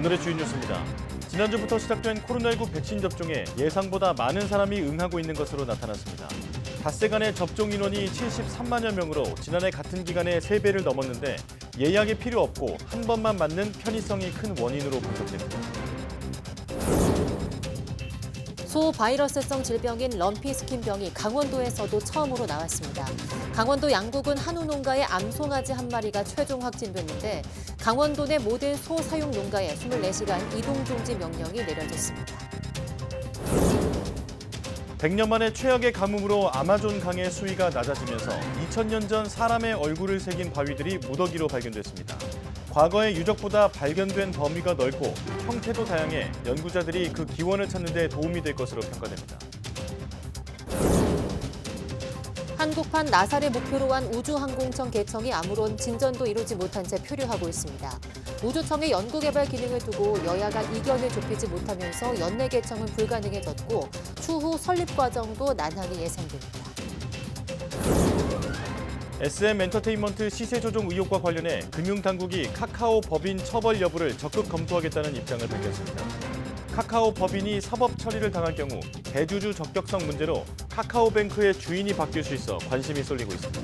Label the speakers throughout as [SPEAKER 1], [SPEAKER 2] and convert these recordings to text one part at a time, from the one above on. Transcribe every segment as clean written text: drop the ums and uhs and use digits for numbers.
[SPEAKER 1] 오늘의 주요 뉴스입니다. 지난주부터 시작된 코로나19 백신 접종에 예상보다 많은 사람이 응하고 있는 것으로 나타났습니다. 닷새간의 접종 인원이 73만여 명으로 지난해 같은 기간의 3배를 넘었는데 예약이 필요 없고 한 번만 맞는 편의성이 큰 원인으로 분석됩니다.
[SPEAKER 2] 소바이러스성 질병인 럼피스킨병이 강원도에서도 처음으로 나왔습니다. 강원도 양구군 한우 농가의 암송아지 한 마리가 최종 확진됐는데 강원도 내 모든 소 사육 농가에 24시간 이동 중지 명령이 내려졌습니다.
[SPEAKER 1] 100년 만에 최악의 가뭄으로 아마존 강의 수위가 낮아지면서 2000년 전 사람의 얼굴을 새긴 바위들이 무더기로 발견됐습니다. 과거의 유적보다 발견된 범위가 넓고 형태도 다양해 연구자들이 그 기원을 찾는 데 도움이 될 것으로 평가됩니다.
[SPEAKER 2] 한국판 나사를 목표로 한 우주항공청 개청이 아무런 진전도 이루지 못한 채 표류하고 있습니다. 우주청의 연구개발 기능을 두고 여야 간 이견을 좁히지 못하면서 연내 개청은 불가능해졌고 추후 설립 과정도 난항이 예상됩니다.
[SPEAKER 1] SM엔터테인먼트 시세 조종 의혹과 관련해 금융당국이 카카오 법인 처벌 여부를 적극 검토하겠다는 입장을 밝혔습니다. 카카오 법인이 사법 처리를 당할 경우 대주주 적격성 문제로 카카오뱅크의 주인이 바뀔 수 있어 관심이 쏠리고 있습니다.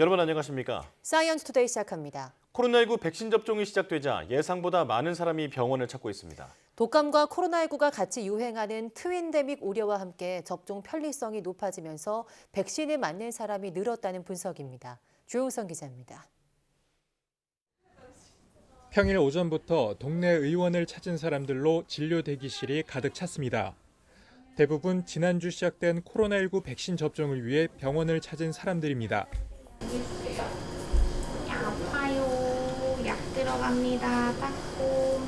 [SPEAKER 1] 여러분 안녕하십니까?
[SPEAKER 2] 사이언스 투데이 시작합니다.
[SPEAKER 1] 코로나19 백신 접종이 시작되자 예상보다 많은 사람이 병원을 찾고 있습니다.
[SPEAKER 2] 독감과 코로나19가 같이 유행하는 트윈데믹 우려와 함께 접종 편리성이 높아지면서 백신을 맞는 사람이 늘었다는 분석입니다. 조용선 기자입니다.
[SPEAKER 3] 평일 오전부터 동네 의원을 찾은 사람들로 진료 대기실이 가득 찼습니다. 대부분 지난주 시작된 코로나19 백신 접종을 위해 병원을 찾은 사람들입니다.
[SPEAKER 4] 아파요. 약 들어갑니다. 닦고.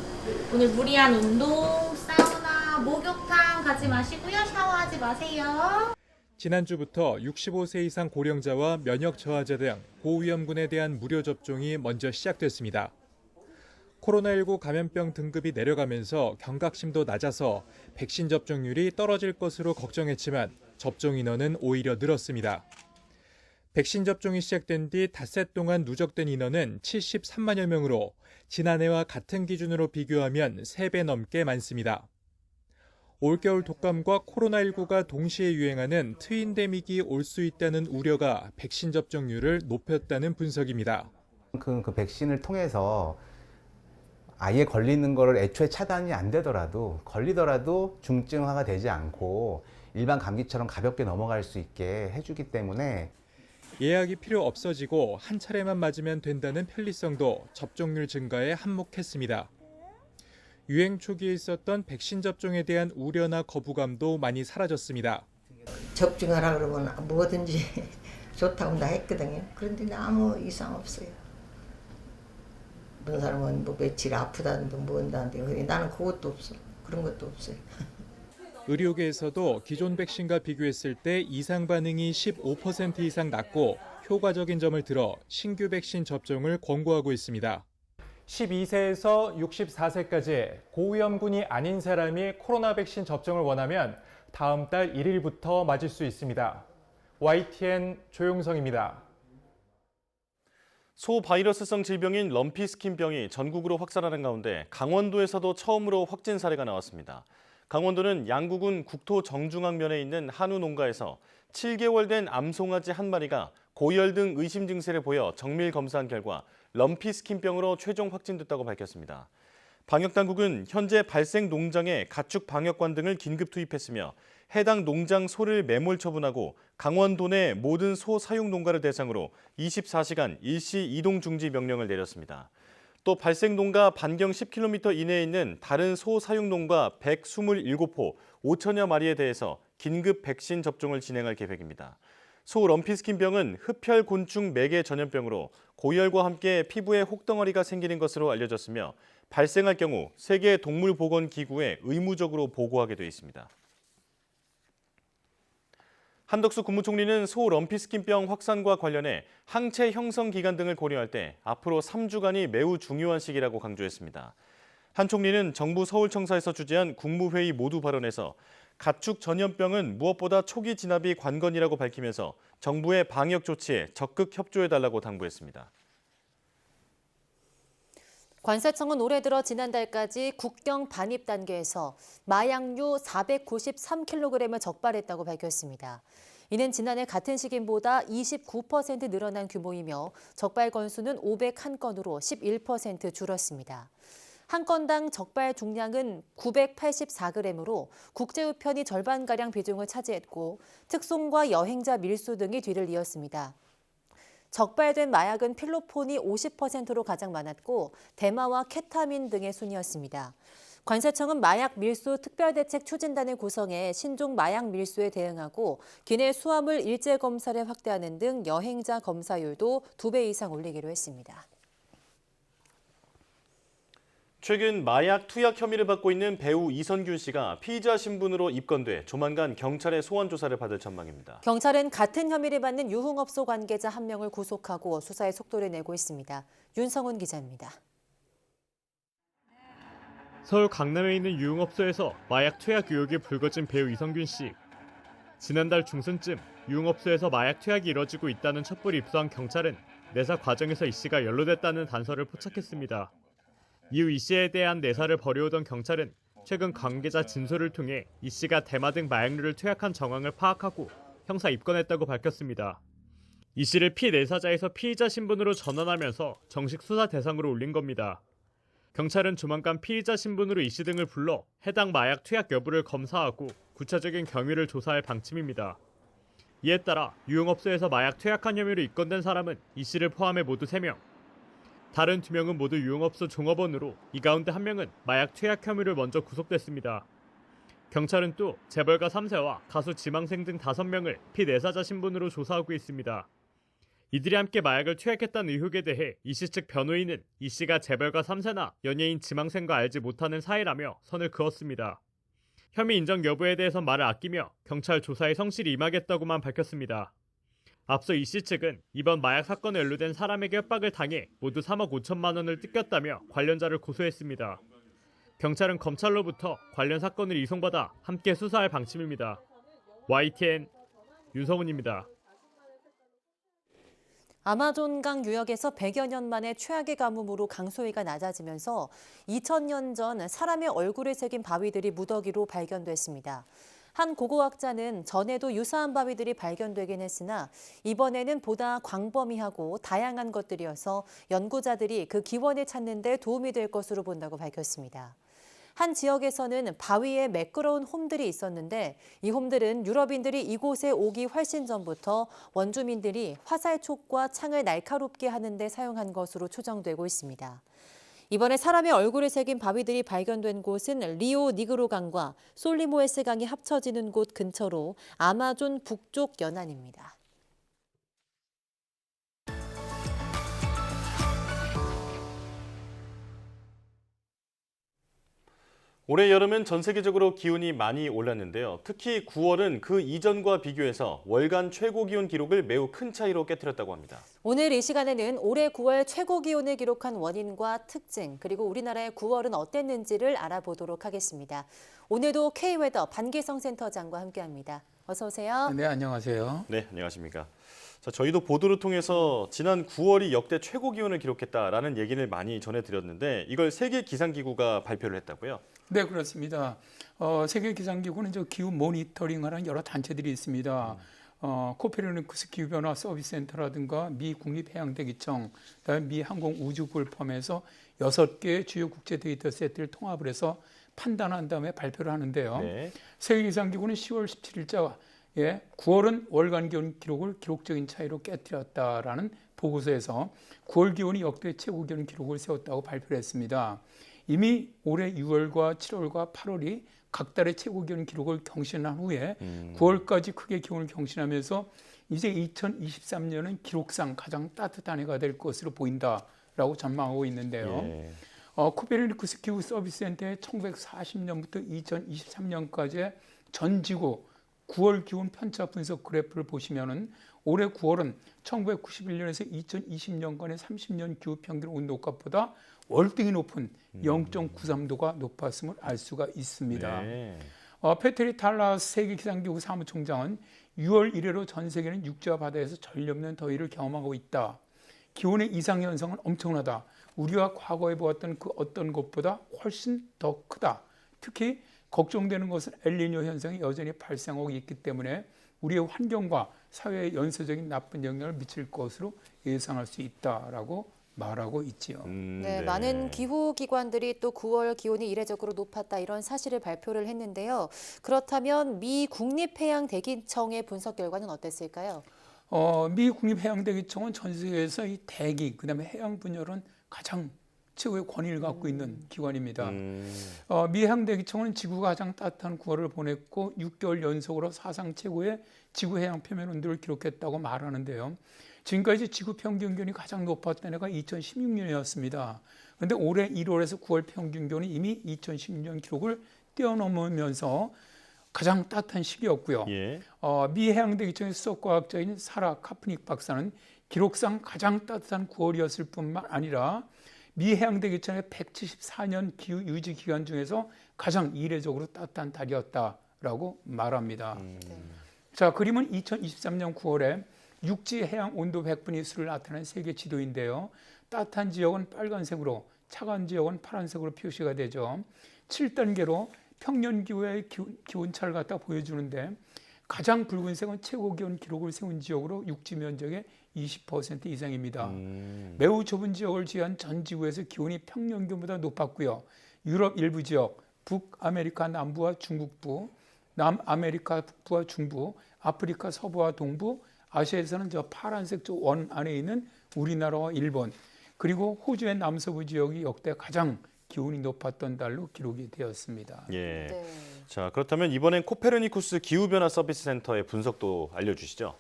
[SPEAKER 4] 오늘 무리한 운동, 사우나, 목욕탕 가지 마시고요. 샤워하지 마세요.
[SPEAKER 3] 지난주부터 65세 이상 고령자와 면역 저하자 등 고위험군에 대한 무료 접종이 먼저 시작됐습니다. 코로나19 감염병 등급이 내려가면서 경각심도 낮아서 백신 접종률이 떨어질 것으로 걱정했지만 접종 인원은 오히려 늘었습니다. 백신 접종이 시작된 뒤 닷새 동안 누적된 인원은 73만여 명으로 지난해와 같은 기준으로 비교하면 3배 넘게 많습니다. 올겨울 독감과 코로나19가 동시에 유행하는 트윈데믹이 올 수 있다는 우려가 백신 접종률을 높였다는 분석입니다.
[SPEAKER 5] 그 백신을 통해서 아예 걸리는 거를 애초에 차단이 안 되더라도 걸리더라도 중증화가 되지 않고 일반 감기처럼 가볍게 넘어갈 수 있게 해주기 때문에
[SPEAKER 3] 예약이 필요 없어지고 한 차례만 맞으면 된다는 편리성도 접종률 증가에 한몫했습니다. 유행 초기에 있었던 백신 접종에 대한 우려나 거부감도 많이 사라졌습니다.
[SPEAKER 6] 접종하라 그러면 뭐든지 좋다고 나 했거든요. 그런데 아무 이상 없어요. 어떤 사람은 뭐 며칠 아프다는데 뭔다는데 나는 그것도 없어. 그런 것도 없어요.
[SPEAKER 3] 의료계에서도 기존 백신과 비교했을 때 이상 반응이 15% 이상 낮고 효과적인 점을 들어 신규 백신 접종을 권고하고 있습니다. 12세에서 64세까지 고위험군이 아닌 사람이 코로나 백신 접종을 원하면 다음 달 1일부터 맞을 수 있습니다. YTN 조용성입니다.
[SPEAKER 1] 소바이러스성 질병인 럼피스킨병이 전국으로 확산하는 가운데 강원도에서도 처음으로 확진 사례가 나왔습니다. 강원도는 양구군 국토 정중앙면에 있는 한우 농가에서 7개월 된 암송아지 한 마리가 고열 등 의심 증세를 보여 정밀 검사한 결과 럼피스킨병으로 최종 확진됐다고 밝혔습니다. 방역당국은 현재 발생 농장에 가축 방역관 등을 긴급 투입했으며 해당 농장 소를 매몰 처분하고 강원도 내 모든 소 사육 농가를 대상으로 24시간 일시 이동 중지 명령을 내렸습니다. 또 발생 농가 반경 10km 이내에 있는 다른 소 사육 농가 127포 5천여 마리에 대해서 긴급 백신 접종을 진행할 계획입니다. 소 럼피스킨병은 흡혈곤충 매개 전염병으로 고열과 함께 피부에 혹덩어리가 생기는 것으로 알려졌으며 발생할 경우 세계 동물보건기구에 의무적으로 보고하게 돼 있습니다. 한덕수 국무총리는 소 럼피스킨병 확산과 관련해 항체 형성 기간 등을 고려할 때 앞으로 3주간이 매우 중요한 시기라고 강조했습니다. 한 총리는 정부 서울청사에서 주재한 국무회의 모두 발언에서 가축 전염병은 무엇보다 초기 진압이 관건이라고 밝히면서 정부의 방역 조치에 적극 협조해달라고 당부했습니다.
[SPEAKER 2] 관세청은 올해 들어 지난달까지 국경 반입 단계에서 마약류 493kg을 적발했다고 밝혔습니다. 이는 지난해 같은 시기보다 29% 늘어난 규모이며 적발 건수는 501건으로 11% 줄었습니다. 한 건당 적발 중량은 984g으로 국제우편이 절반가량 비중을 차지했고 특송과 여행자 밀수 등이 뒤를 이었습니다. 적발된 마약은 필로폰이 50%로 가장 많았고 대마와 케타민 등의 순이었습니다. 관세청은 마약 밀수 특별대책 추진단을 구성해 신종 마약 밀수에 대응하고 기내 수화물 일제 검사를 확대하는 등 여행자 검사율도 2배 이상 올리기로 했습니다.
[SPEAKER 1] 최근 마약 투약 혐의를 받고 있는 배우 이선균 씨가 피의자 신분으로 입건돼 조만간 경찰의 소환 조사를 받을 전망입니다.
[SPEAKER 2] 경찰은 같은 혐의를 받는 유흥업소 관계자 1명을 구속하고 수사에 속도를 내고 있습니다. 윤성훈 기자입니다.
[SPEAKER 7] 서울 강남에 있는 유흥업소에서 마약 투약 의혹이 불거진 배우 이선균 씨. 지난달 중순쯤 유흥업소에서 마약 투약이 이뤄지고 있다는 첩보를 입수한 경찰은 내사 과정에서 이 씨가 연루됐다는 단서를 포착했습니다. 이후 이 씨에 대한 내사를 벌여오던 경찰은 최근 관계자 진술을 통해 이 씨가 대마 등 마약류를 투약한 정황을 파악하고 형사 입건했다고 밝혔습니다. 이 씨를 피내사자에서 피의자 신분으로 전환하면서 정식 수사 대상으로 올린 겁니다. 경찰은 조만간 피의자 신분으로 이 씨 등을 불러 해당 마약 투약 여부를 검사하고 구체적인 경위를 조사할 방침입니다. 이에 따라 유흥업소에서 마약 투약한 혐의로 입건된 사람은 이 씨를 포함해 모두 3명. 다른 2명은 모두 유흥업소 종업원으로 이 가운데 1명은 마약 투약 혐의로 먼저 구속됐습니다. 경찰은 또 재벌가 3세와 가수 지망생 등 5명을 피내사자 신분으로 조사하고 있습니다. 이들이 함께 마약을 투약했다는 의혹에 대해 이 씨 측 변호인은 이 씨가 재벌가 3세나 연예인 지망생과 알지 못하는 사이라며 선을 그었습니다. 혐의 인정 여부에 대해선 말을 아끼며 경찰 조사에 성실히 임하겠다고만 밝혔습니다. 앞서 이 씨 측은 이번 마약 사건에 연루된 사람에게 협박을 당해 모두 3억 5천만 원을 뜯겼다며 관련자를 고소했습니다. 경찰은 검찰로부터 관련 사건을 이송받아 함께 수사할 방침입니다. YTN 윤성훈입니다.
[SPEAKER 2] 아마존강 유역에서 100여 년 만에 최악의 가뭄으로 강수위가 낮아지면서 2000년 전 사람의 얼굴을 새긴 바위들이 무더기로 발견됐습니다. 한 고고학자는 전에도 유사한 바위들이 발견되긴 했으나 이번에는 보다 광범위하고 다양한 것들이어서 연구자들이 그 기원을 찾는 데 도움이 될 것으로 본다고 밝혔습니다. 한 지역에서는 바위에 매끄러운 홈들이 있었는데 이 홈들은 유럽인들이 이곳에 오기 훨씬 전부터 원주민들이 화살촉과 창을 날카롭게 하는 데 사용한 것으로 추정되고 있습니다. 이번에 사람의 얼굴을 새긴 바위들이 발견된 곳은 리오 니그로 강과 솔리모에스 강이 합쳐지는 곳 근처로 아마존 북쪽 연안입니다.
[SPEAKER 1] 올해 여름은 전 세계적으로 기온이 많이 올랐는데요. 특히 9월은 그 이전과 비교해서 월간 최고 기온 기록을 매우 큰 차이로 깨뜨렸다고 합니다.
[SPEAKER 2] 오늘 이 시간에는 올해 9월 최고 기온을 기록한 원인과 특징, 그리고 우리나라의 9월은 어땠는지를 알아보도록 하겠습니다. 오늘도 K웨더 반기성 센터장과 함께합니다. 어서 오세요.
[SPEAKER 8] 네, 안녕하세요.
[SPEAKER 1] 네, 안녕하십니까. 자, 저희도 보도를 통해서 지난 9월이 역대 최고 기온을 기록했다라는 얘기를 많이 전해드렸는데 이걸 세계 기상기구가 발표를 했다고요?
[SPEAKER 8] 네, 그렇습니다. 세계 기상기구는 기후 모니터링하는 여러 단체들이 있습니다. 코페르니쿠스 기후변화 서비스센터라든가 미 국립해양대기청, 그다음에 미 항공우주국을 포함해서 6개의 주요 국제 데이터 세트를 통합을 해서 판단한 다음에 발표를 하는데요.
[SPEAKER 1] 네.
[SPEAKER 8] 세계 기상기구는 10월 17일자 9월은 월간 기온 기록을 기록적인 차이로 깨뜨렸다라는 보고서에서 9월 기온이 역대 최고 기온 기록을 세웠다고 발표를 했습니다. 이미 올해 6월과 7월과 8월이 각 달의 최고 기온 기록을 경신한 후에 9월까지 크게 기온을 경신하면서 이제 2023년은 기록상 가장 따뜻한 해가 될 것으로 보인다라고 전망하고 있는데요.
[SPEAKER 1] 예.
[SPEAKER 8] 코페르니쿠스 기후 서비스센터의 1940년부터 2023년까지의 전 지구 9월 기온 편차 분석 그래프를 보시면은 올해 9월은 1991년에서 2020년간의 30년 기후 평균 온도값보다 월등히 높은 0.93도가 높았음을 알 수가 있습니다.
[SPEAKER 1] 네.
[SPEAKER 8] 페테리 탈라스 세계기상기구 사무총장은 6월 이래로 전 세계는 육지와 바다에서 전례 없는 더위를 경험하고 있다. 기온의 이상 현상은 엄청나다. 우리가 과거에 보았던 그 어떤 것보다 훨씬 더 크다. 특히 걱정되는 것은 엘니뇨 현상이 여전히 발생하고 있기 때문에 우리의 환경과 사회에 연쇄적인 나쁜 영향을 미칠 것으로 예상할 수 있다라고 말하고 있지요.
[SPEAKER 2] 네, 많은 기후기관들이 또 9월 기온이 이례적으로 높았다 이런 사실을 발표를 했는데요. 그렇다면 미 국립해양대기청의 분석 결과는 어땠을까요?
[SPEAKER 8] 미 국립해양대기청은 전 세계에서 이 대기, 그다음에 해양 분야로는 가장 최고의 권위를 갖고 있는 기관입니다. 미 해양대기청은 지구가 가장 따뜻한 9월을 보냈고 6개월 연속으로 사상 최고의 지구 해양 표면 온도를 기록했다고 말하는데요. 지금까지 지구 평균 기온이 가장 높았던 해가 2016년이었습니다. 그런데 올해 1월에서 9월 평균 기온이 이미 2016년 기록을 뛰어넘으면서 가장 따뜻한 시기였고요.
[SPEAKER 1] 예.
[SPEAKER 8] 미 해양대기청의 수석과학자인 사라 카프닉 박사는 기록상 가장 따뜻한 9월이었을 뿐만 아니라 미 해양대기청의 174년 기후 유지 기간 중에서 가장 이례적으로 따뜻한 달이었다라고 말합니다. 자, 그림은 2023년 9월에 육지 해양 온도 100분위 수를 나타낸 세계 지도인데요. 따뜻한 지역은 빨간색으로, 차가운 지역은 파란색으로 표시가 되죠. 7단계로 평년 기후의 기온차를 갖다 보여주는데 가장 붉은색은 최고 기온 기록을 세운 지역으로 육지 면적의 20% 이상입니다. 매우 좁은 지역을 제외한 전 지구에서 기온이 평년 기온보다 높았고요. 유럽 일부 지역, 북아메리카 남부와 중국부, 남아메리카 북부와 중부, 아프리카 서부와 동부, 아시아에서는 저 파란색 원 안에 있는 우리나라와 일본, 그리고 호주의 남서부 지역이 역대 가장 기온이 높았던 달로 기록이 되었습니다.
[SPEAKER 1] 예.
[SPEAKER 2] 네.
[SPEAKER 1] 자, 그렇다면 이번엔 코페르니쿠스 기후변화 서비스 센터의 분석도 알려주시죠.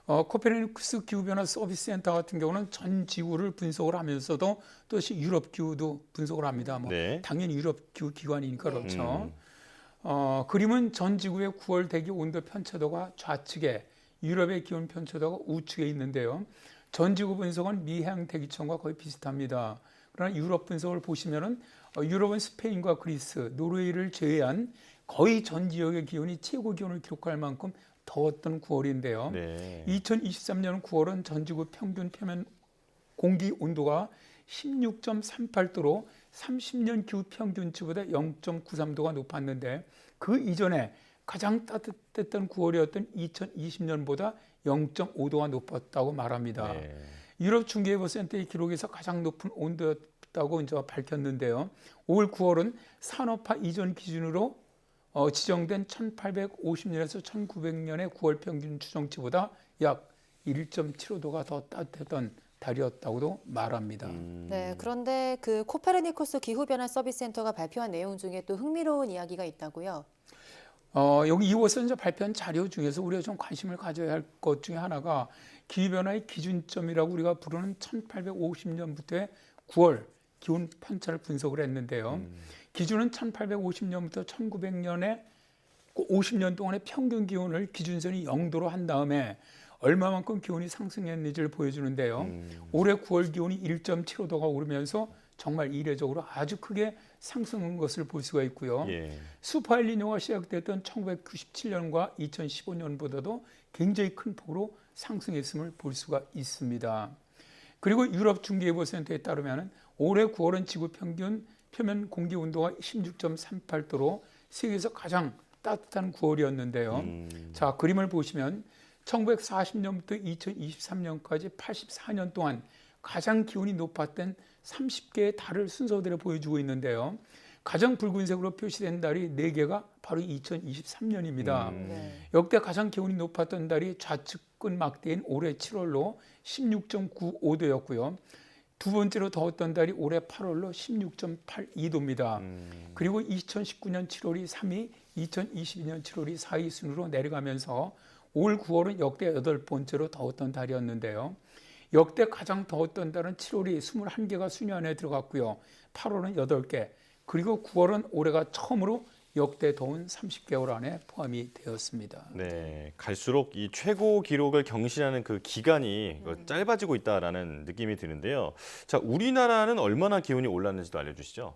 [SPEAKER 8] 코페르니쿠스 기후변화 서비스 센터 같은 경우는 전 지구를 분석을 하면서도 또시 유럽 기후도 분석을 합니다.
[SPEAKER 1] 네.
[SPEAKER 8] 당연히 유럽 기후 기관이니까 그렇죠. 그림은 전 지구의 9월 대기 온도 편차도가 좌측에, 유럽의 기온 편차도가 우측에 있는데요. 전 지구 분석은 미 해양대기청과 거의 비슷합니다. 그러나 유럽 분석을 보시면은 유럽은 스페인과 그리스, 노르웨이를 제외한 거의 전 지역의 기온이 최고 기온을 기록할 만큼 더웠던 9월인데요.
[SPEAKER 1] 네.
[SPEAKER 8] 2023년 9월은 전 지구 평균 표면 공기 온도가 16.38도로 30년 기후 평균치보다 0.93도가 높았는데 그 이전에 가장 따뜻했던 9월이었던 2020년보다 0.5도가 높았다고 말합니다.
[SPEAKER 1] 네.
[SPEAKER 8] 유럽 중기예보센터의 기록에서 가장 높은 온도였다고 이제 밝혔는데요. 올 9월은 산업화 이전 기준으로 지정된 1850년에서 1900년의 9월 평균 추정치보다 약 1.75도가 더 따뜻했던 달이었다고도 말합니다.
[SPEAKER 2] 네, 그런데 그 코페르니쿠스 기후변화 서비스 센터가 발표한 내용 중에 또 흥미로운 이야기가 있다고요.
[SPEAKER 8] 여기 이곳에서 이제 발표한 자료 중에서 우리가 좀 관심을 가져야 할 것 중에 하나가 기후변화의 기준점이라고 우리가 부르는 1850년부터의 9월 기온 편차를 분석을 했는데요. 기준은 1850년부터 1900년에 50년 동안의 평균 기온을 기준선이 0도로 한 다음에 얼마만큼 기온이 상승했는지를 보여주는데요. 올해 9월 기온이 1.75도가 오르면서 정말 이례적으로 아주 크게 상승한 것을 볼 수가 있고요.
[SPEAKER 1] 예.
[SPEAKER 8] 슈퍼엘니뇨가 시작됐던 1997년과 2015년보다도 굉장히 큰 폭으로 상승했음을 볼 수가 있습니다. 그리고 유럽 중기예보센터에 따르면 올해 9월은 지구 평균 표면 공기 온도가 16.38도로 세계에서 가장 따뜻한 9월이었는데요. 자, 그림을 보시면 1940년부터 2023년까지 84년 동안 가장 기온이 높았던 30개의 달을 순서대로 보여주고 있는데요. 가장 붉은색으로 표시된 달이 4개가 바로 2023년입니다. 역대 가장 기온이 높았던 달이 좌측근 막대인 올해 7월로 16.95도였고요. 두 번째로 더웠던 달이 올해 8월로 16.82도입니다. 그리고 2019년 7월이 3위, 2022년 7월이 4위 순으로 내려가면서 올 9월은 역대 8번째로 더웠던 달이었는데요. 역대 가장 더웠던 달은 7월이 21개가 순위 안에 들어갔고요. 8월은 8개, 그리고 9월은 올해가 처음으로 역대 더운 30개월 안에 포함이 되었습니다.
[SPEAKER 1] 네, 갈수록 이 최고 기록을 경신하는 그 기간이 짧아지고 있다라는 느낌이 드는데요. 자, 우리나라는 얼마나 기온이 올랐는지도 알려주시죠.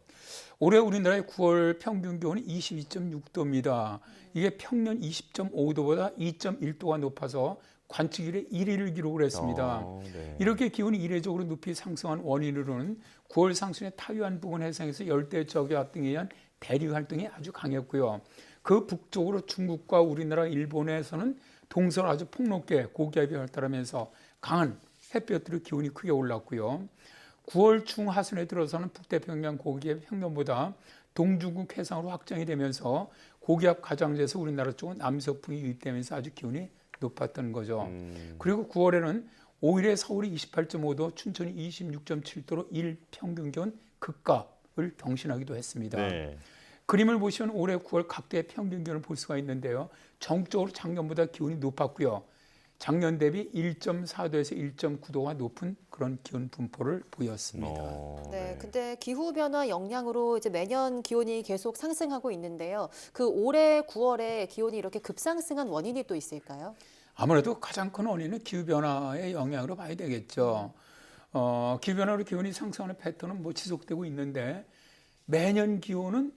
[SPEAKER 8] 올해 우리나라의 9월 평균 기온이 22.6도입니다. 이게 평년 20.5도보다 2.1도가 높아서 관측 이래 1위를 기록을 했습니다.
[SPEAKER 1] 네.
[SPEAKER 8] 이렇게 기온이 이례적으로 높이 상승한 원인으로는 9월 상순에 타이완 부근 해상에서 열대 저기압 등에 의한 대륙 활동이 아주 강했고요. 그 북쪽으로 중국과 우리나라, 일본에서는 동서로 아주 폭넓게 고기압이 발달하면서 강한 햇볕으로 기온이 크게 올랐고요. 9월 중하순에 들어서는 북태평양 고기압이 평년보다 동중국 해상으로 확장이 되면서 고기압 가장자에서 우리나라 쪽은 남서풍이 유입되면서 아주 기온이 높았던 거죠. 그리고 9월에는 5일에 서울이 28.5도, 춘천이 26.7도로 일 평균 기온 급갑을 경신하기도 했습니다.
[SPEAKER 1] 네.
[SPEAKER 8] 그림을 보시면 올해 9월 각대의 평균 기온을 볼 수가 있는데요. 전국적으로 작년보다 기온이 높았고요. 작년 대비 1.4도에서 1.9도가 높은 그런 기온 분포를 보였습니다.
[SPEAKER 2] 네, 근데 기후 변화 영향으로 이제 매년 기온이 계속 상승하고 있는데요. 그 올해 9월에 기온이 이렇게 급상승한 원인이 또 있을까요?
[SPEAKER 8] 아무래도 가장 큰 원인은 기후 변화의 영향으로 봐야 되겠죠. 기후 변화로 기온이 상승하는 패턴은 뭐 지속되고 있는데 매년 기온은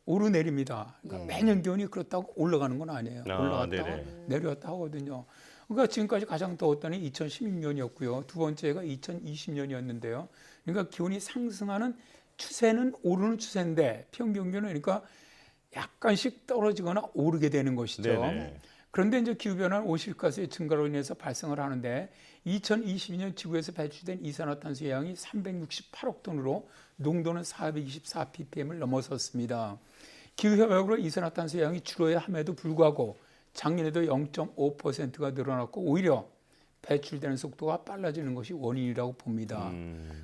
[SPEAKER 8] 오르내립니다. 그러니까 매년 기온이 그렇다고 올라가는 건 아니에요. 올라갔다가 내려왔다 하거든요. 그러니까 지금까지 가장 더웠던 게 2016년이었고요. 두 번째가 2020년이었는데요. 그러니까 기온이 상승하는 추세는 오르는 추세인데 평균 기온은 그러니까 약간씩 떨어지거나 오르게 되는 것이죠.
[SPEAKER 1] 네네.
[SPEAKER 8] 그런데 이제 기후변화는 오실가스의 증가로 인해서 발생을 하는데 2022년 지구에서 배출된 이산화탄소의 양이 368억 톤으로 농도는 424 ppm을 넘어섰습니다. 기후협약으로 이산화탄소의 양이 줄어야 함에도 불구하고 작년에도 0.5%가 늘어났고 오히려 배출되는 속도가 빨라지는 것이 원인이라고 봅니다.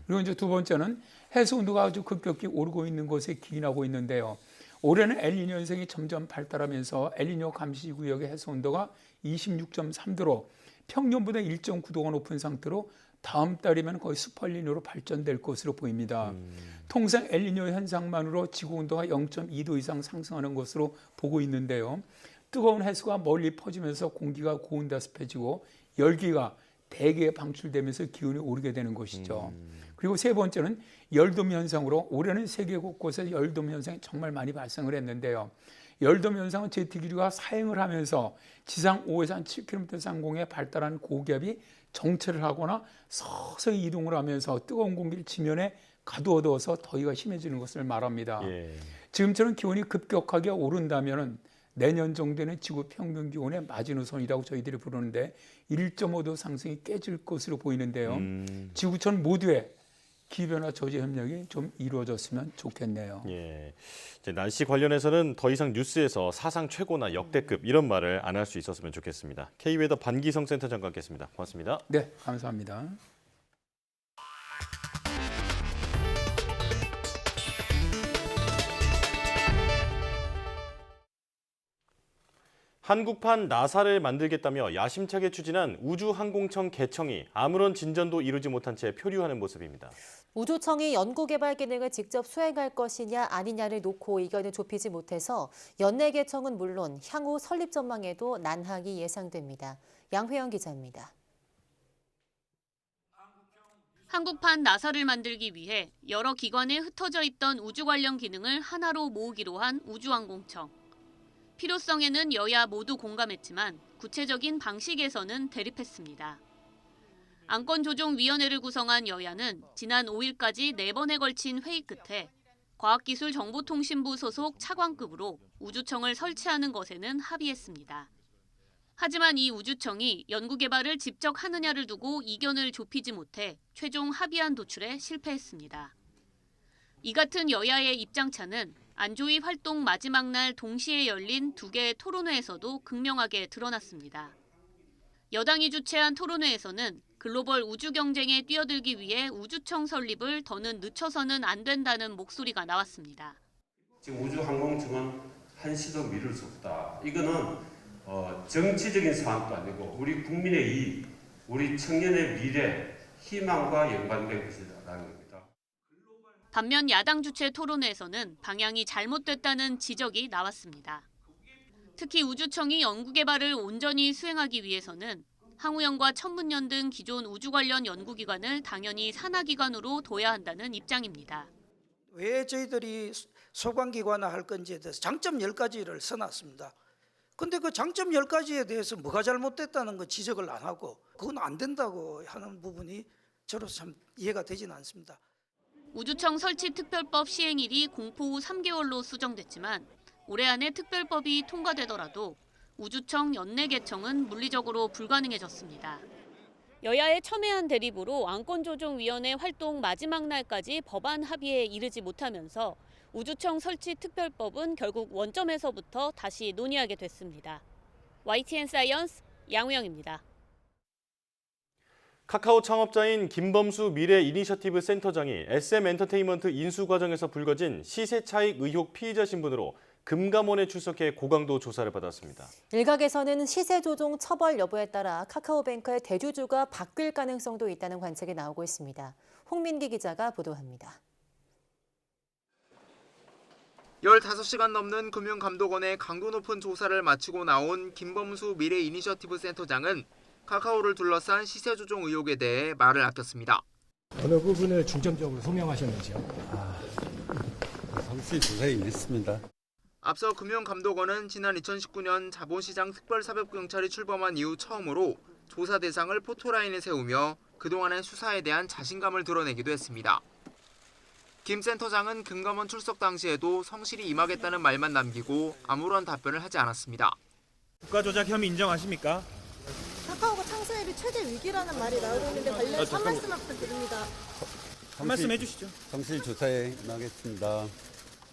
[SPEAKER 8] 그리고 이제 두 번째는 해수 온도가 아주 급격히 오르고 있는 것에 기인하고 있는데요. 올해는 엘니뇨 현상이 점점 발달하면서 엘니뇨 감시구역의 해수 온도가 26.3도로 평년보다 1.9도가 높은 상태로 다음 달이면 거의 슈퍼엘니뇨로 발전될 것으로 보입니다. 통상 엘니뇨 현상만으로 지구 온도가 0.2도 이상 상승하는 것으로 보고 있는데요. 뜨거운 해수가 멀리 퍼지면서 공기가 고온다습해지고 열기가 대기에 방출되면서 기온이 오르게 되는 것이죠. 그리고 세 번째는 열돔 현상으로 올해는 세계 곳곳에 열돔 현상이 정말 많이 발생을 했는데요. 열돔 현상은 제트기류가 사행을 하면서 지상 5에서 한 7km 상공에 발달한 고기압이 정체를 하거나 서서히 이동을 하면서 뜨거운 공기를 지면에 가두어두어서 더위가 심해지는 것을 말합니다. 지금처럼 기온이 급격하게 오른다면 내년 정도는 지구 평균 기온의 마지노선이라고 저희들이 부르는데 1.5도 상승이 깨질 것으로 보이는데요. 지구촌 모두의 기후변화 저지 협력이 좀 이루어졌으면 좋겠네요.
[SPEAKER 1] 예, 이제 날씨 관련해서는 더 이상 뉴스에서 사상 최고나 역대급 이런 말을 안 할 수 있었으면 좋겠습니다. K웨더 반기성 센터장과 함께했습니다. 고맙습니다.
[SPEAKER 8] 네, 감사합니다.
[SPEAKER 1] 한국판 나사를 만들겠다며 야심차게 추진한 우주항공청 개청이 아무런 진전도 이루지 못한 채 표류하는 모습입니다.
[SPEAKER 2] 우주청이 연구개발 기능을 직접 수행할 것이냐 아니냐를 놓고 의견을 좁히지 못해서 연내 개청은 물론 향후 설립 전망에도 난항이 예상됩니다. 양회영 기자입니다.
[SPEAKER 9] 한국판 나사를 만들기 위해 여러 기관에 흩어져 있던 우주 관련 기능을 하나로 모으기로 한 우주항공청. 필요성에는 여야 모두 공감했지만 구체적인 방식에서는 대립했습니다. 안건조정위원회를 구성한 여야는 지난 5일까지 4번에 걸친 회의 끝에 과학기술정보통신부 소속 차관급으로 우주청을 설치하는 것에는 합의했습니다. 하지만 이 우주청이 연구개발을 직접 하느냐를 두고 이견을 좁히지 못해 최종 합의안 도출에 실패했습니다. 이 같은 여야의 입장차는 안조위 활동 마지막 날 동시에 열린 2개의 토론회에서도 극명하게 드러났습니다. 여당이 주최한 토론회에서는 글로벌 우주 경쟁에 뛰어들기 위해 우주청 설립을 더는 늦춰서는 안 된다는 목소리가 나왔습니다.
[SPEAKER 10] 지금 우주항공청은 한시도 미룰 수 없다. 이거는 정치적인 사안도 아니고 우리 국민의 이익, 우리 청년의 미래, 희망과 연관된 것이다라는 겁니다.
[SPEAKER 9] 반면 야당 주최 토론회에서는 방향이 잘못됐다는 지적이 나왔습니다. 특히 우주청이 연구개발을 온전히 수행하기 위해서는 항우연과 천문연 등 기존 우주 관련 연구기관을 당연히 산하기관으로 둬야 한다는 입장입니다.
[SPEAKER 11] 왜 저희들이 소관기관을 할 건지에 대해서 장점 10가지를 써놨습니다. 근데 그 장점 10가지에 대해서 뭐가 잘못됐다는 거 지적을 안 하고 그건 안 된다고 하는 부분이 저로서 참 이해가 되지는 않습니다.
[SPEAKER 9] 우주청 설치 특별법 시행일이 공포 후 3개월로 수정됐지만 올해 안에 특별법이 통과되더라도 우주청 연내 개청은 물리적으로 불가능해졌습니다. 여야의 첨예한 대립으로 안건조정위원회 활동 마지막 날까지 법안 합의에 이르지 못하면서 우주청 설치 특별법은 결국 원점에서부터 다시 논의하게 됐습니다. YTN 사이언스 양우영입니다.
[SPEAKER 1] 카카오 창업자인 김범수 미래 이니셔티브 센터장이 SM엔터테인먼트 인수 과정에서 불거진 시세 차익 의혹 피의자 신분으로 금감원에 출석해 고강도 조사를 받았습니다.
[SPEAKER 2] 일각에서는 시세 조종 처벌 여부에 따라 카카오뱅크의 대주주가 바뀔 가능성도 있다는 관측이 나오고 있습니다. 홍민기 기자가 보도합니다.
[SPEAKER 12] 15시간 넘는 금융감독원의 강도 높은 조사를 마치고 나온 김범수 미래 이니셔티브 센터장은 카카오를 둘러싼 시세 조종 의혹에 대해 말을 아꼈습니다.
[SPEAKER 13] 어느 부분을 중점적으로 소명하셨는지요?
[SPEAKER 14] 성실 조사에 임했습니다.
[SPEAKER 12] 앞서 금융감독원은 지난 2019년 자본시장 특별사법경찰이 출범한 이후 처음으로 조사 대상을 포토라인에 세우며 그동안의 수사에 대한 자신감을 드러내기도 했습니다. 김 센터장은 금감원 출석 당시에도 성실히 임하겠다는 말만 남기고 아무런 답변을 하지 않았습니다.
[SPEAKER 15] 국가조작 혐의 인정하십니까?
[SPEAKER 16] 카카오가 창사앱이 최대 위기라는 말이 나오고 있는데 관련해서 한 말씀만 부탁드립니다.
[SPEAKER 15] 한 말씀 해주시죠.
[SPEAKER 14] 성실 조사에 임하겠습니다.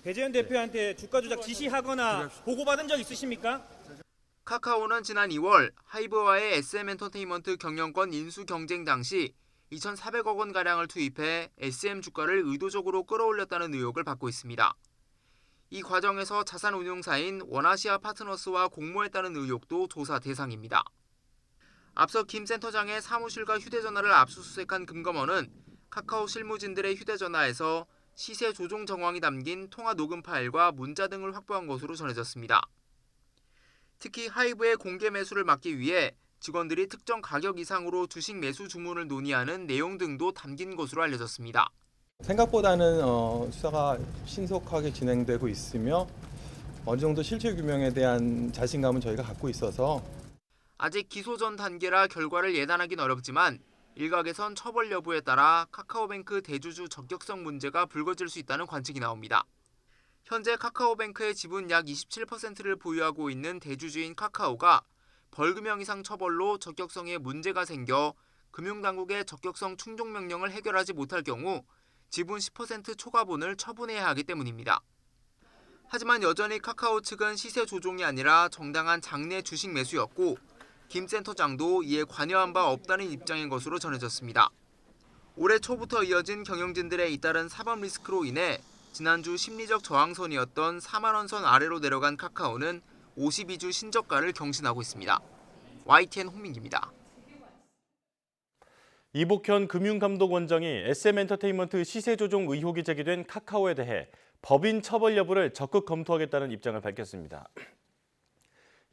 [SPEAKER 15] 배재현 대표한테 주가조작 지시하거나 보고받은 적 있으십니까?
[SPEAKER 12] 카카오는 지난 2월 하이브와의 SM엔터테인먼트 경영권 인수 경쟁 당시 2,400억 원가량을 투입해 SM 주가를 의도적으로 끌어올렸다는 의혹을 받고 있습니다. 이 과정에서 자산운용사인 원아시아 파트너스와 공모했다는 의혹도 조사 대상입니다. 앞서 김 센터장의 사무실과 휴대전화를 압수수색한 금감원은 카카오 실무진들의 휴대전화에서 시세 조종 정황이 담긴 통화 녹음 파일과 문자 등을 확보한 것으로 전해졌습니다. 특히 하이브의 공개 매수를 막기 위해 직원들이 특정 가격 이상으로 주식 매수 주문을 논의하는 내용 등도 담긴 것으로 알려졌습니다.
[SPEAKER 17] 생각보다는 수사가 신속하게 진행되고 있으며 어느 정도 실체 규명에 대한 자신감은 저희가 갖고 있어서
[SPEAKER 12] 아직 기소 전 단계라 결과를 예단하긴 어렵지만 일각에선 처벌 여부에 따라 카카오뱅크 대주주 적격성 문제가 불거질 수 있다는 관측이 나옵니다. 현재 카카오뱅크의 지분 약 27%를 보유하고 있는 대주주인 카카오가 벌금형 이상 처벌로 적격성에 문제가 생겨 금융당국의 적격성 충족 명령을 해결하지 못할 경우 지분 10% 초과분을 처분해야 하기 때문입니다. 하지만 여전히 카카오 측은 시세 조종이 아니라 정당한 장내 주식 매수였고 김 센터장도 이에 관여한 바 없다는 입장인 것으로 전해졌습니다. 올해 초부터 이어진 경영진들의 잇따른 사법 리스크로 인해 지난주 심리적 저항선이었던 4만 원 선 아래로 내려간 카카오는 52주 신저가를 경신하고 있습니다. YTN 홍민기입니다.
[SPEAKER 1] 이복현 금융감독원장이 SM엔터테인먼트 시세 조종 의혹이 제기된 카카오에 대해 법인 처벌 여부를 적극 검토하겠다는 입장을 밝혔습니다.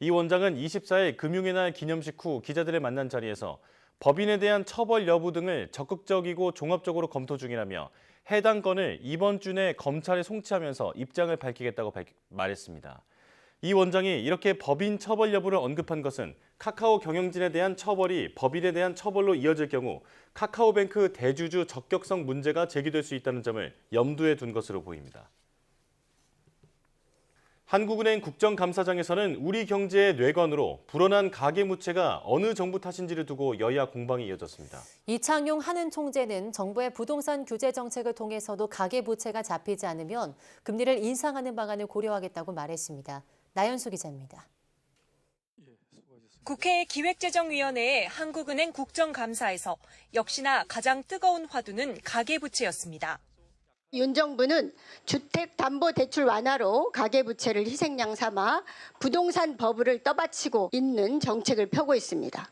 [SPEAKER 1] 이 원장은 24일 금융의 날 기념식 후 기자들을 만난 자리에서 법인에 대한 처벌 여부 등을 적극적이고 종합적으로 검토 중이라며 해당 건을 이번 주 내 검찰에 송치하면서 입장을 밝히겠다고 말했습니다. 이 원장이 이렇게 법인 처벌 여부를 언급한 것은 카카오 경영진에 대한 처벌이 법인에 대한 처벌로 이어질 경우 카카오뱅크 대주주 적격성 문제가 제기될 수 있다는 점을 염두에 둔 것으로 보입니다. 한국은행 국정감사장에서는 우리 경제의 뇌관으로 불어난 가계부채가 어느 정부 탓인지를 두고 여야 공방이 이어졌습니다.
[SPEAKER 2] 이창용 한은 총재는 정부의 부동산 규제 정책을 통해서도 가계부채가 잡히지 않으면 금리를 인상하는 방안을 고려하겠다고 말했습니다. 나연수 기자입니다.
[SPEAKER 18] 국회 기획재정위원회의 한국은행 국정감사에서 역시나 가장 뜨거운 화두는 가계부채였습니다.
[SPEAKER 19] 윤 정부는 주택담보대출 완화로 가계부채를 희생양 삼아 부동산 버블을 떠받치고 있는 정책을 펴고 있습니다.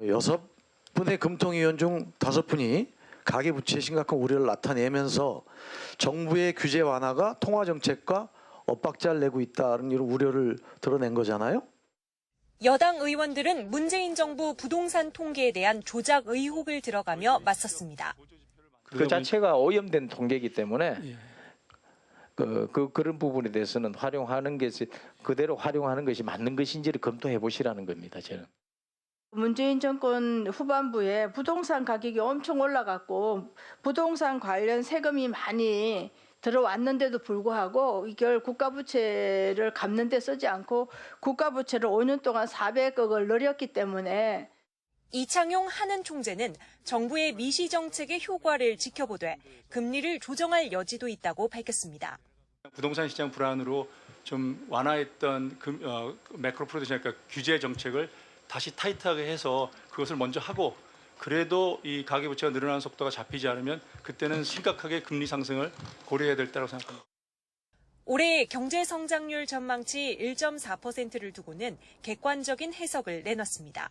[SPEAKER 20] 6분의 금통위원 중 5분이 가계부채의 심각한 우려를 나타내면서 정부의 규제 완화가 통화정책과 엇박자를 내고 있다는 이런 우려를 드러낸 거잖아요.
[SPEAKER 18] 여당 의원들은 문재인 정부 부동산 통계에 대한 조작 의혹을 들어가며 맞섰습니다.
[SPEAKER 21] 그 자체가 오염된 통계이기 때문에 그런 부분에 대해서는 활용하는 것이 그대로 활용하는 것이 맞는 것인지를 검토해 보시라는 겁니다. 저는.
[SPEAKER 22] 문재인 정권 후반부에 부동산 가격이 엄청 올라갔고 부동산 관련 세금이 많이 들어왔는데도 불구하고 이걸 국가부채를 갚는 데 쓰지 않고 국가부채를 5년 동안 400억을 늘렸기 때문에
[SPEAKER 18] 이창용 한은 총재는 정부의 미시 정책의 효과를 지켜보되 금리를 조정할 여지도 있다고 밝혔습니다.
[SPEAKER 23] 부동산 시장 불안으로 좀 완화했던 매크로 프루덴셜 그러니까 규제 정책을 다시 타이트하게 해서 그것을 먼저 하고 그래도 이 가계부채가 늘어나는 속도가 잡히지 않으면 그때는 심각하게 금리 상승을 고려해야 될 때라고 생각합니다.
[SPEAKER 18] 올해 경제 성장률 전망치 1.4%를 두고는 객관적인 해석을 내놨습니다.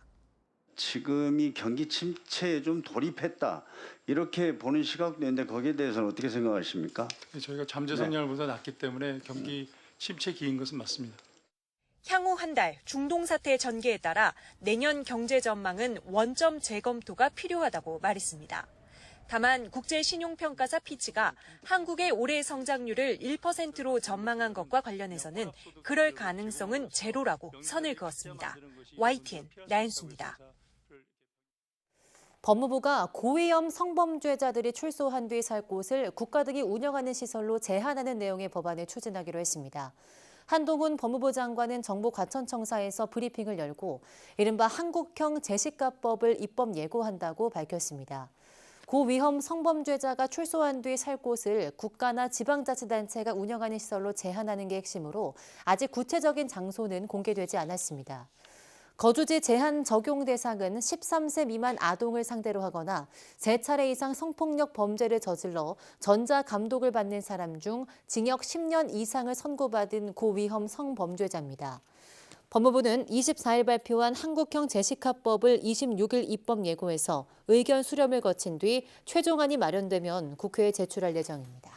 [SPEAKER 14] 지금이 경기 침체에 좀 돌입했다 이렇게 보는 시각도 있는데 거기에 대해서는 어떻게 생각하십니까?
[SPEAKER 23] 저희가 잠재 성장률보다 낮기 때문에 경기 침체 기인 것은 맞습니다.
[SPEAKER 18] 향후 한 달 중동 사태 전개에 따라 내년 경제 전망은 원점 재검토가 필요하다고 말했습니다. 다만 국제신용평가사 피치가 한국의 올해 성장률을 1%로 전망한 것과 관련해서는 그럴 가능성은 제로라고 선을 그었습니다. YTN 나연수입니다.
[SPEAKER 2] 법무부가 고위험 성범죄자들이 출소한 뒤 살 곳을 국가 등이 운영하는 시설로 제한하는 내용의 법안을 추진하기로 했습니다. 한동훈 법무부 장관은 정부과천청사에서 브리핑을 열고 이른바 한국형 제시가법을 입법 예고한다고 밝혔습니다. 고위험 성범죄자가 출소한 뒤 살 곳을 국가나 지방자치단체가 운영하는 시설로 제한하는 게 핵심으로 아직 구체적인 장소는 공개되지 않았습니다. 거주지 제한 적용 대상은 13세 미만 아동을 상대로 하거나 3차례 이상 성폭력 범죄를 저질러 전자감독을 받는 사람 중 징역 10년 이상을 선고받은 고위험 성범죄자입니다. 법무부는 24일 발표한 한국형 제시카법을 26일 입법 예고해서 의견 수렴을 거친 뒤 최종안이 마련되면 국회에 제출할 예정입니다.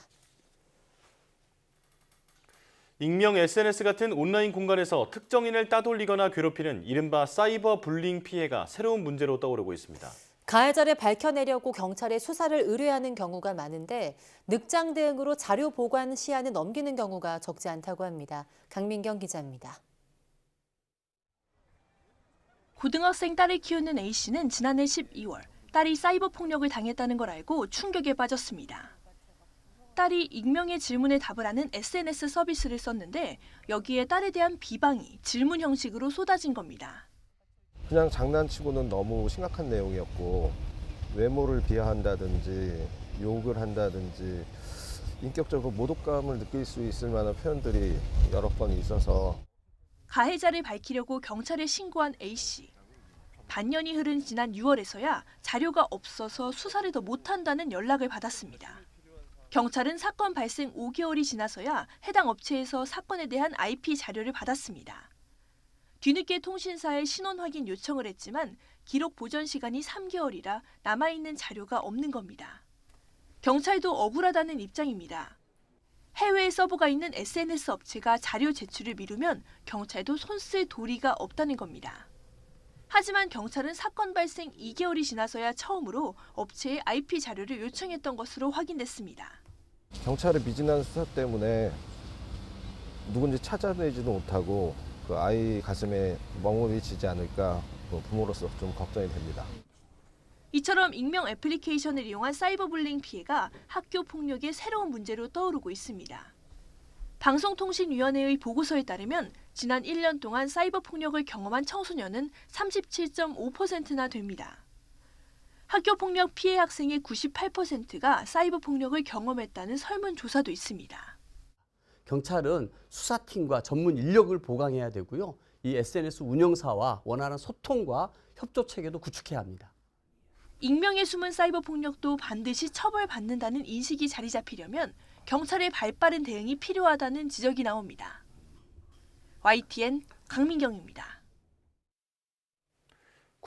[SPEAKER 1] 익명 SNS 같은 온라인 공간에서 특정인을 따돌리거나 괴롭히는 이른바 사이버 불링 피해가 새로운 문제로 떠오르고 있습니다.
[SPEAKER 2] 가해자를 밝혀내려고 경찰에 수사를 의뢰하는 경우가 많은데 늑장 대응으로 자료 보관 시한을 넘기는 경우가 적지 않다고 합니다. 강민경 기자입니다.
[SPEAKER 24] 고등학생 딸을 키우는 A씨는 지난해 12월 딸이 사이버 폭력을 당했다는 걸 알고 충격에 빠졌습니다. 딸이 익명의 질문에 답을 하는 SNS 서비스를 썼는데 여기에 딸에 대한 비방이 질문 형식으로 쏟아진 겁니다.
[SPEAKER 25] 그냥 장난치고는 너무 심각한 내용이었고 외모를 비하한다든지 욕을 한다든지 인격적으로 모독감을 느낄 수 있을 만한 표현들이 여러 번 있어서
[SPEAKER 24] 가해자를 밝히려고 경찰에 신고한 A씨. 반년이 흐른 지난 6월에서야 자료가 없어서 수사를 더 못한다는 연락을 받았습니다. 경찰은 사건 발생 5개월이 지나서야 해당 업체에서 사건에 대한 IP 자료를 받았습니다. 뒤늦게 통신사에 신원 확인 요청을 했지만 기록 보전 시간이 3개월이라 남아있는 자료가 없는 겁니다. 경찰도 억울하다는 입장입니다. 해외에 서버가 있는 SNS 업체가 자료 제출을 미루면 경찰도 손쓸 도리가 없다는 겁니다. 하지만 경찰은 사건 발생 2개월이 지나서야 처음으로 업체에 IP 자료를 요청했던 것으로 확인됐습니다.
[SPEAKER 25] 경찰의 미진한 수사 때문에 누군지 찾아내지도 못하고 그 아이 가슴에 멍울이 지지 않을까 부모로서 좀 걱정이 됩니다.
[SPEAKER 24] 이처럼 익명 애플리케이션을 이용한 사이버 불링 피해가 학교 폭력의 새로운 문제로 떠오르고 있습니다. 방송통신위원회의 보고서에 따르면 지난 1년 동안 사이버 폭력을 경험한 청소년은 37.5%나 됩니다. 학교 폭력 피해 학생의 98%가 사이버 폭력을 경험했다는 설문조사도 있습니다.
[SPEAKER 26] 경찰은 수사팀과 전문 인력을 보강해야 되고요. 이 SNS 운영사와 원활한 소통과 협조 체계도 구축해야 합니다.
[SPEAKER 24] 익명에 숨은 사이버 폭력도 반드시 처벌받는다는 인식이 자리 잡히려면 경찰의 발빠른 대응이 필요하다는 지적이 나옵니다. YTN 강민경입니다.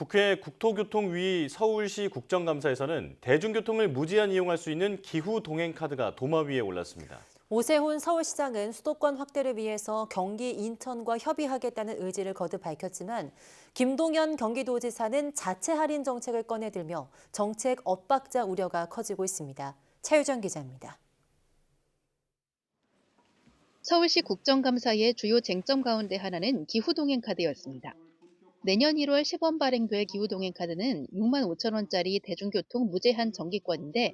[SPEAKER 1] 국회 국토교통위 서울시 국정감사에서는 대중교통을 무제한 이용할 수 있는 기후동행카드가 도마 위에 올랐습니다.
[SPEAKER 2] 오세훈 서울시장은 수도권 확대를 위해서 경기, 인천과 협의하겠다는 의지를 거듭 밝혔지만 김동연 경기도지사는 자체 할인 정책을 꺼내들며 정책 엇박자 우려가 커지고 있습니다. 차유정 기자입니다.
[SPEAKER 3] 서울시 국정감사의 주요 쟁점 가운데 하나는 기후동행카드였습니다. 내년 1월 시범 발행될 기후동행카드는 6만 5천 원짜리 대중교통 무제한 정기권인데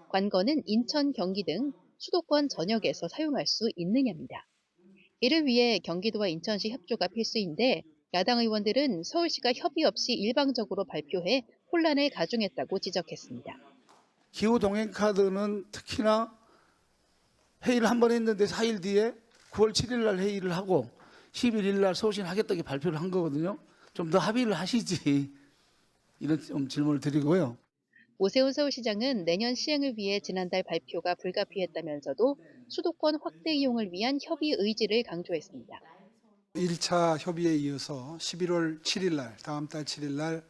[SPEAKER 3] 관건은 인천, 경기 등 수도권 전역에서 사용할 수 있느냐입니다. 이를 위해 경기도와 인천시 협조가 필수인데 야당 의원들은 서울시가 협의 없이 일방적으로 발표해 혼란을 가중했다고 지적했습니다.
[SPEAKER 4] 기후동행카드는 특히나 회의를 한 번 했는데 4일 뒤에 9월 7일 날 회의를 하고 11일 날 서울시는 하겠다고 발표를 한 거거든요. 좀 더 합의를 하시지, 이런 좀 질문을 드리고요.
[SPEAKER 3] 오세훈 서울시장은 내년 시행을 위해 지난달 발표가 불가피했다면서도 수도권 확대 이용을 위한 협의 의지를 강조했습니다.
[SPEAKER 5] 1차 협의에 이어서 11월 7일 날, 다음 달 7일 날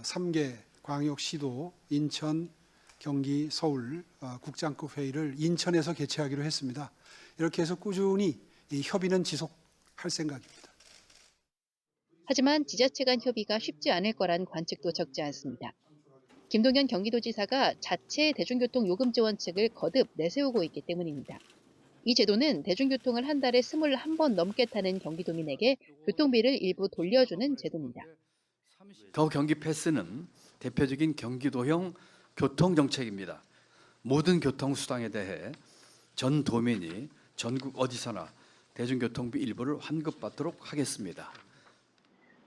[SPEAKER 5] 3개 광역시도 인천, 경기, 서울 국장급 회의를 인천에서 개최하기로 했습니다. 이렇게 해서 꾸준히 이 협의는 지속할 생각입니다.
[SPEAKER 3] 하지만 지자체 간 협의가 쉽지 않을 거란 관측도 적지 않습니다. 김동연 경기도지사가 자체 대중교통 요금 지원책을 거듭 내세우고 있기 때문입니다. 이 제도는 대중교통을 한 달에 21번 넘게 타는 경기도민에게 교통비를 일부 돌려주는 제도입니다.
[SPEAKER 6] 더 경기 패스는 대표적인 경기도형 교통정책입니다. 모든 교통수단에 대해 전 도민이 전국 어디서나 대중교통비 일부를 환급받도록 하겠습니다.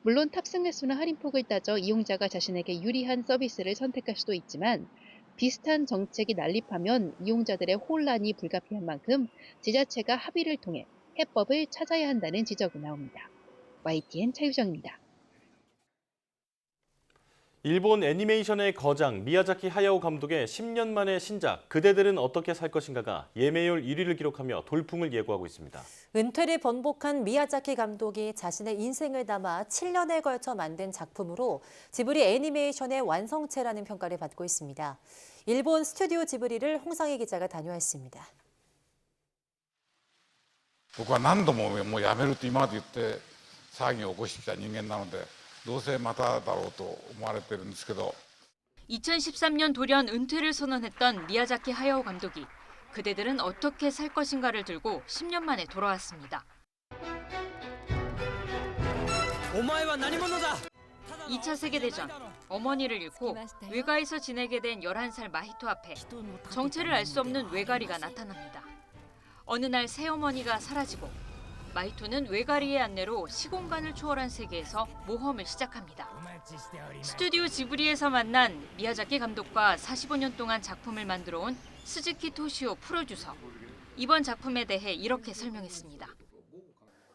[SPEAKER 3] 물론 탑승 횟수나 할인폭을 따져 이용자가 자신에게 유리한 서비스를 선택할 수도 있지만 비슷한 정책이 난립하면 이용자들의 혼란이 불가피한 만큼 지자체가 합의를 통해 해법을 찾아야 한다는 지적이 나옵니다. YTN 차유정입니다.
[SPEAKER 1] 일본 애니메이션의 거장 미야자키 하야오 감독의 10년 만의 신작 그대들은 어떻게 살 것인가가 예매율 1위를 기록하며 돌풍을 예고하고 있습니다.
[SPEAKER 2] 은퇴를 번복한 미야자키 감독이 자신의 인생을 담아 7년에 걸쳐 만든 작품으로 지브리 애니메이션의 완성체라는 평가를 받고 있습니다. 일본 스튜디오 지브리를 홍상희 기자가 다녀왔습니다.
[SPEAKER 7] 僕は何度ももうやめると今まで言って騒ぎを起こしてきた人間なのでどうせまただろうと思われてるんですけど
[SPEAKER 9] 2013년 돌연 은퇴를 선언했던 미야자키 하야오 감독이 그대들은 어떻게 살 것인가를 들고 10년 만에 돌아왔습니다. 2차 세계대전, 어머니를 잃고 외가에서 지내게 된 11살 마히토 앞에 정체를 알 수 없는 외가리가 나타납니다. 어느 날 새어머니가 사라지고 마히토는 외가리의 안내로 시공간을 초월한 세계에서 모험을 시작합니다. 스튜디오 지브리에서 만난 미야자키 감독과 45년 동안 작품을 만들어온 스즈키 토시오 프로듀서. 이번 작품에 대해 이렇게 설명했습니다.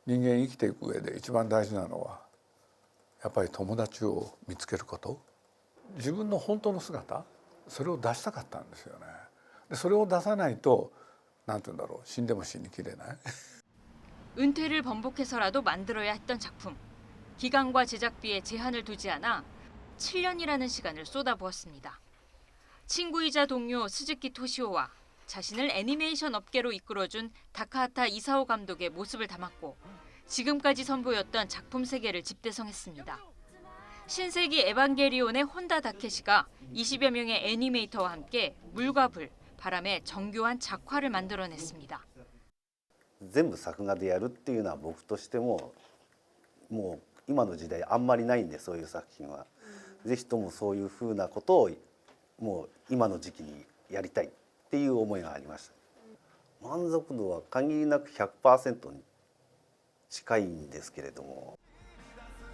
[SPEAKER 7] 人間生きていく上で一番大事なのはやっぱり友達を見つけること。自分の本当の姿、それを出したかったんですよね。でそれを出さないとなんて言うんだろう、死んでも死にきれない。
[SPEAKER 9] 은퇴를 번복해서라도 만들어야 했던 작품. 기간과 제작비에 제한을 두지 않아 7년이라는 시간을 쏟아부었습니다. 친구이자 동료 스즈키 토시오와 자신을 애니메이션 업계로 이끌어준 다카하타 이사오 감독의 모습을 담았고 지금까지 선보였던 작품 세계를 집대성했습니다. 신세기 에반게리온의 혼다 다케시가 20여 명의 애니메이터와 함께 물과 불, 바람의 정교한 작화를 만들어냈습니다.
[SPEAKER 8] 全部作画でやるっていうのは僕としてももう今の時代あんまりないんで、そういう作品はぜひともそういうふうなことをもう今の時期にやりたいっていう思いがありました。満足度は限りなく 100% に近いんですけれども。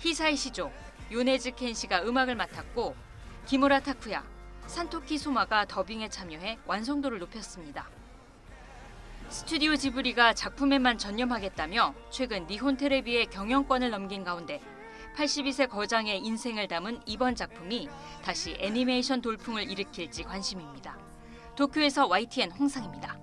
[SPEAKER 9] 히사이 시조, 요네즈 켄 씨가 음악을 맡았고 기무라 타쿠야, 산토키 소마가 더빙에 참여해 완성도를 높였습니다. 스튜디오 지브리가 작품에만 전념하겠다며 최근 니혼 텔레비에 경영권을 넘긴 가운데 82세 거장의 인생을 담은 이번 작품이 다시 애니메이션 돌풍을 일으킬지 관심입니다. 도쿄에서 YTN 홍상입니다.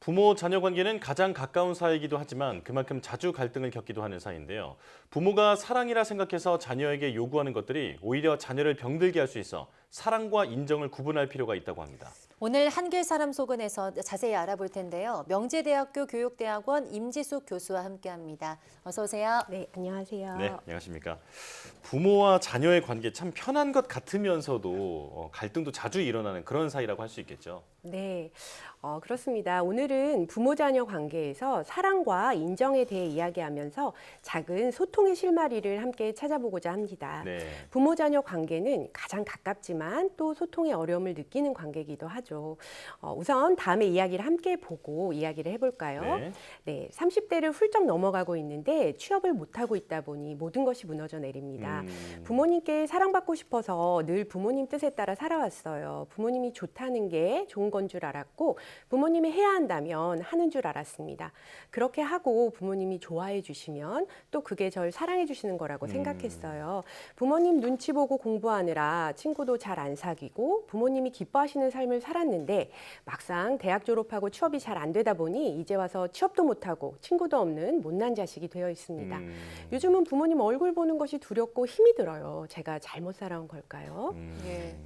[SPEAKER 1] 부모 자녀 관계는 가장 가까운 사이이기도 하지만 그만큼 자주 갈등을 겪기도 하는 사이인데요. 부모가 사랑이라 생각해서 자녀에게 요구하는 것들이 오히려 자녀를 병들게 할 수 있어 사랑과 인정을 구분할 필요가 있다고 합니다.
[SPEAKER 2] 오늘 한길 사람 속은에서 자세히 알아볼 텐데요. 명제대학교 교육대학원 임지숙 교수와 함께합니다. 어서 오세요.
[SPEAKER 10] 네, 안녕하세요.
[SPEAKER 1] 네, 안녕하십니까. 부모와 자녀의 관계 참 편한 것 같으면서도 갈등도 자주 일어나는 그런 사이라고 할 수 있겠죠.
[SPEAKER 10] 네, 그렇습니다. 오늘은 부모-자녀 관계에서 사랑과 인정에 대해 이야기하면서 작은 소통의 실마리를 함께 찾아보고자 합니다.
[SPEAKER 1] 네.
[SPEAKER 10] 부모-자녀 관계는 가장 가깝지만 또 소통의 어려움을 느끼는 관계이기도 하죠. 우선 다음에 이야기를 함께 보고 이야기를 해볼까요?
[SPEAKER 1] 네.
[SPEAKER 10] 네, 30대를 훌쩍 넘어가고 있는데 취업을 못하고 있다 보니 모든 것이 무너져 내립니다. 부모님께 사랑받고 싶어서 늘 부모님 뜻에 따라 살아왔어요. 부모님이 좋다는 게 좋은 건 줄 알았고 부모님이 해야 한다면 하는 줄 알았습니다. 그렇게 하고 부모님이 좋아해 주시면 또 그게 절 사랑해 주시는 거라고 생각했어요. 부모님 눈치 보고 공부하느라 친구도 잘 안 사귀고 부모님이 기뻐하시는 삶을 살았는데 막상 대학 졸업하고 취업이 잘 안 되다 보니 이제 와서 취업도 못하고 친구도 없는 못난 자식이 되어 있습니다. 요즘은 부모님 얼굴 보는 것이 두렵고 힘이 들어요. 제가 잘못 살아온 걸까요?
[SPEAKER 2] 예.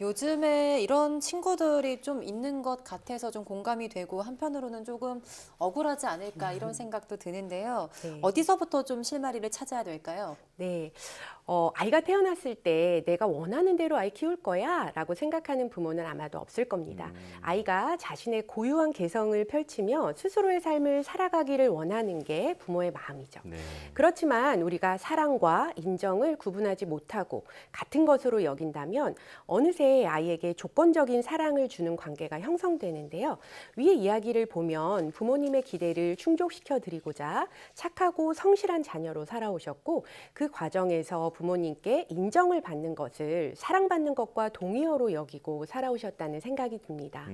[SPEAKER 2] 요즘에 이런 친구들이 좀 있는 것 같아서 좀 공감이 되고 한편으로는 조금 억울하지 않을까 이런 생각도 드는데요.
[SPEAKER 10] 네.
[SPEAKER 2] 어디서부터 좀 실마리를 찾아야 될까요?
[SPEAKER 10] 네. 아이가 태어났을 때 내가 원하는 대로 아이 키울 거야 라고 생각하는 부모는 아마도 없을 겁니다. 아이가 자신의 고유한 개성을 펼치며 스스로의 삶을 살아가기를 원하는 게 부모의 마음이죠.
[SPEAKER 1] 네.
[SPEAKER 10] 그렇지만 우리가 사랑과 인정을 구분하지 못하고 같은 것으로 여긴다면 어느새 아이에게 조건적인 사랑을 주는 관계가 형성되는데요. 위의 이야기를 보면 부모님의 기대를 충족시켜 드리고자 착하고 성실한 자녀로 살아오셨고 그 과정에서 부모님께 인정을 받는 것을 사랑받는 것과 동의어로 여기고 살아오셨다는 생각이 듭니다.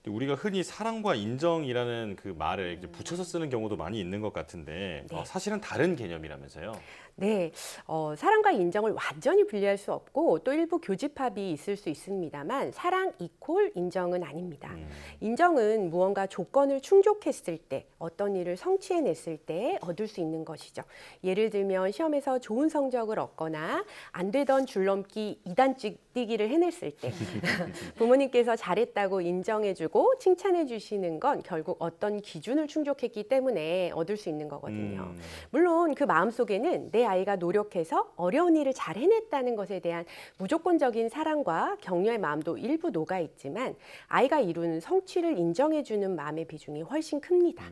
[SPEAKER 1] 우리가 흔히 사랑과 인정이라는 그 말을 이제 붙여서 쓰는 경우도 많이 있는 것 같은데
[SPEAKER 10] 네.
[SPEAKER 1] 사실은 다른 개념이라면서요?
[SPEAKER 10] 네, 사랑과 인정을 완전히 분리할 수 없고 또 일부 교집합이 있을 수 있습니다만 사랑 이퀄 인정은 아닙니다. 인정은 무언가 조건을 충족했을 때 어떤 일을 성취해냈을 때 얻을 수 있는 것이죠. 예를 들면 시험에서 좋은 성적을 얻거나 안 되던 줄넘기 2단 뛰기를 해냈을 때 부모님께서 잘했다고 인정해주고 칭찬해주시는 건 결국 어떤 기준을 충족했기 때문에 얻을 수 있는 거거든요. 물론 그 마음속에는 내 아이가 노력해서 어려운 일을 잘 해냈다는 것에 대한 무조건적인 사랑과 격려의 마음도 일부 녹아있지만 아이가 이루는 성취를 인정해주는 마음의 비중이 훨씬 큽니다.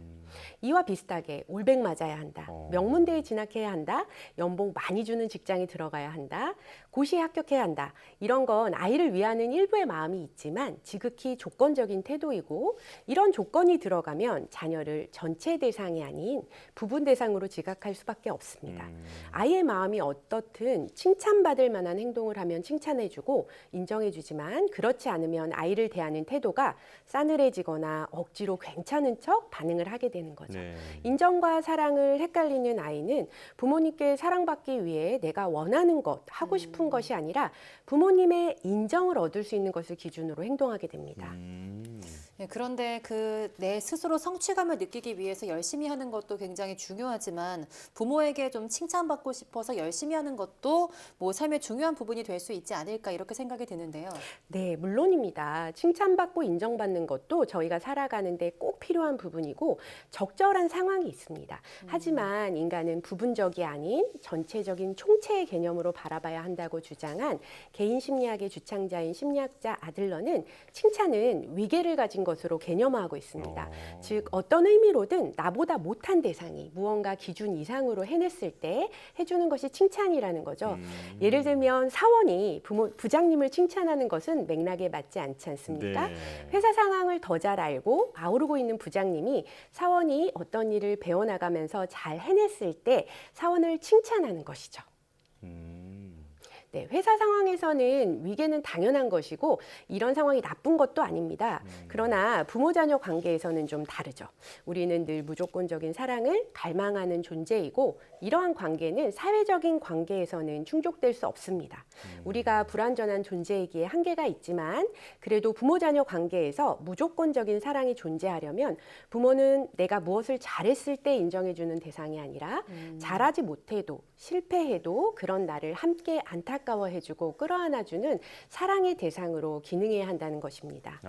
[SPEAKER 10] 이와 비슷하게 올백 맞아야 한다, 명문대에 진학해야 한다, 연봉 많이 주는 직장에 들어가야 한다, 고시에 합격해야 한다. 이런 건 아이를 위하는 일부의 마음이 있지만 지극히 조건적인 태도이고 이런 조건이 들어가면 자녀를 전체 대상이 아닌 부분 대상으로 지각할 수밖에 없습니다. 아이의 마음이 어떻든 칭찬받을 만한 행동을 하면 칭찬해주고 인정해주지만 그렇지 않으면 아이를 대하는 태도가 싸늘해지거나 억지로 괜찮은 척 반응을 하게 되는 거죠.
[SPEAKER 1] 네.
[SPEAKER 10] 인정과 사랑을 헷갈리는 아이는 부모님께 사랑받기 위해 내가 원하는 것, 하고 싶은 것이 아니라 부모님의 인정을 얻을 수 있는 것을 기준으로 행동하게 됩니다.
[SPEAKER 2] 네, 그런데 내 스스로 성취감을 느끼기 위해서 열심히 하는 것도 굉장히 중요하지만 부모에게 좀 칭찬받고 싶어서 열심히 하는 것도 뭐 삶의 중요한 부분이 될 수 있지 않을까 이렇게 생각이 드는데요.
[SPEAKER 10] 네, 물론입니다. 칭찬받고 인정받는 것도 저희가 살아가는데 꼭 필요한 부분이고 적절한 상황이 있습니다. 하지만 인간은 부분적이 아닌 전체적인 총체의 개념으로 바라봐야 한다고 주장한 개인 심리학의 주창자인 심리학자 아들러는 칭찬은 위계를 가진 것으로 개념화하고 있습니다. 즉 어떤 의미로든 나보다 못한 대상이 무언가 기준 이상으로 해냈을 때 해주는 것이 칭찬이라는 거죠. 예를 들면 사원이 부장님을 칭찬하는 것은 맥락에 맞지 않지 않습니까?
[SPEAKER 1] 네.
[SPEAKER 10] 회사 상황을 더 잘 알고 아우르고 있는 부장님이 사원이 어떤 일을 배워나가면서 잘 해냈을 때 사원을 칭찬하는 것이죠. 네, 회사 상황에서는 위계는 당연한 것이고 이런 상황이 나쁜 것도 아닙니다. 그러나 부모-자녀 관계에서는 좀 다르죠. 우리는 늘 무조건적인 사랑을 갈망하는 존재이고 이러한 관계는 사회적인 관계에서는 충족될 수 없습니다. 우리가 불완전한 존재이기에 한계가 있지만 그래도 부모-자녀 관계에서 무조건적인 사랑이 존재하려면 부모는 내가 무엇을 잘했을 때 인정해주는 대상이 아니라 잘하지 못해도 실패해도 그런 나를 함께 안타까워해주고 끌어안아주는 사랑의 대상으로 기능해야 한다는 것입니다.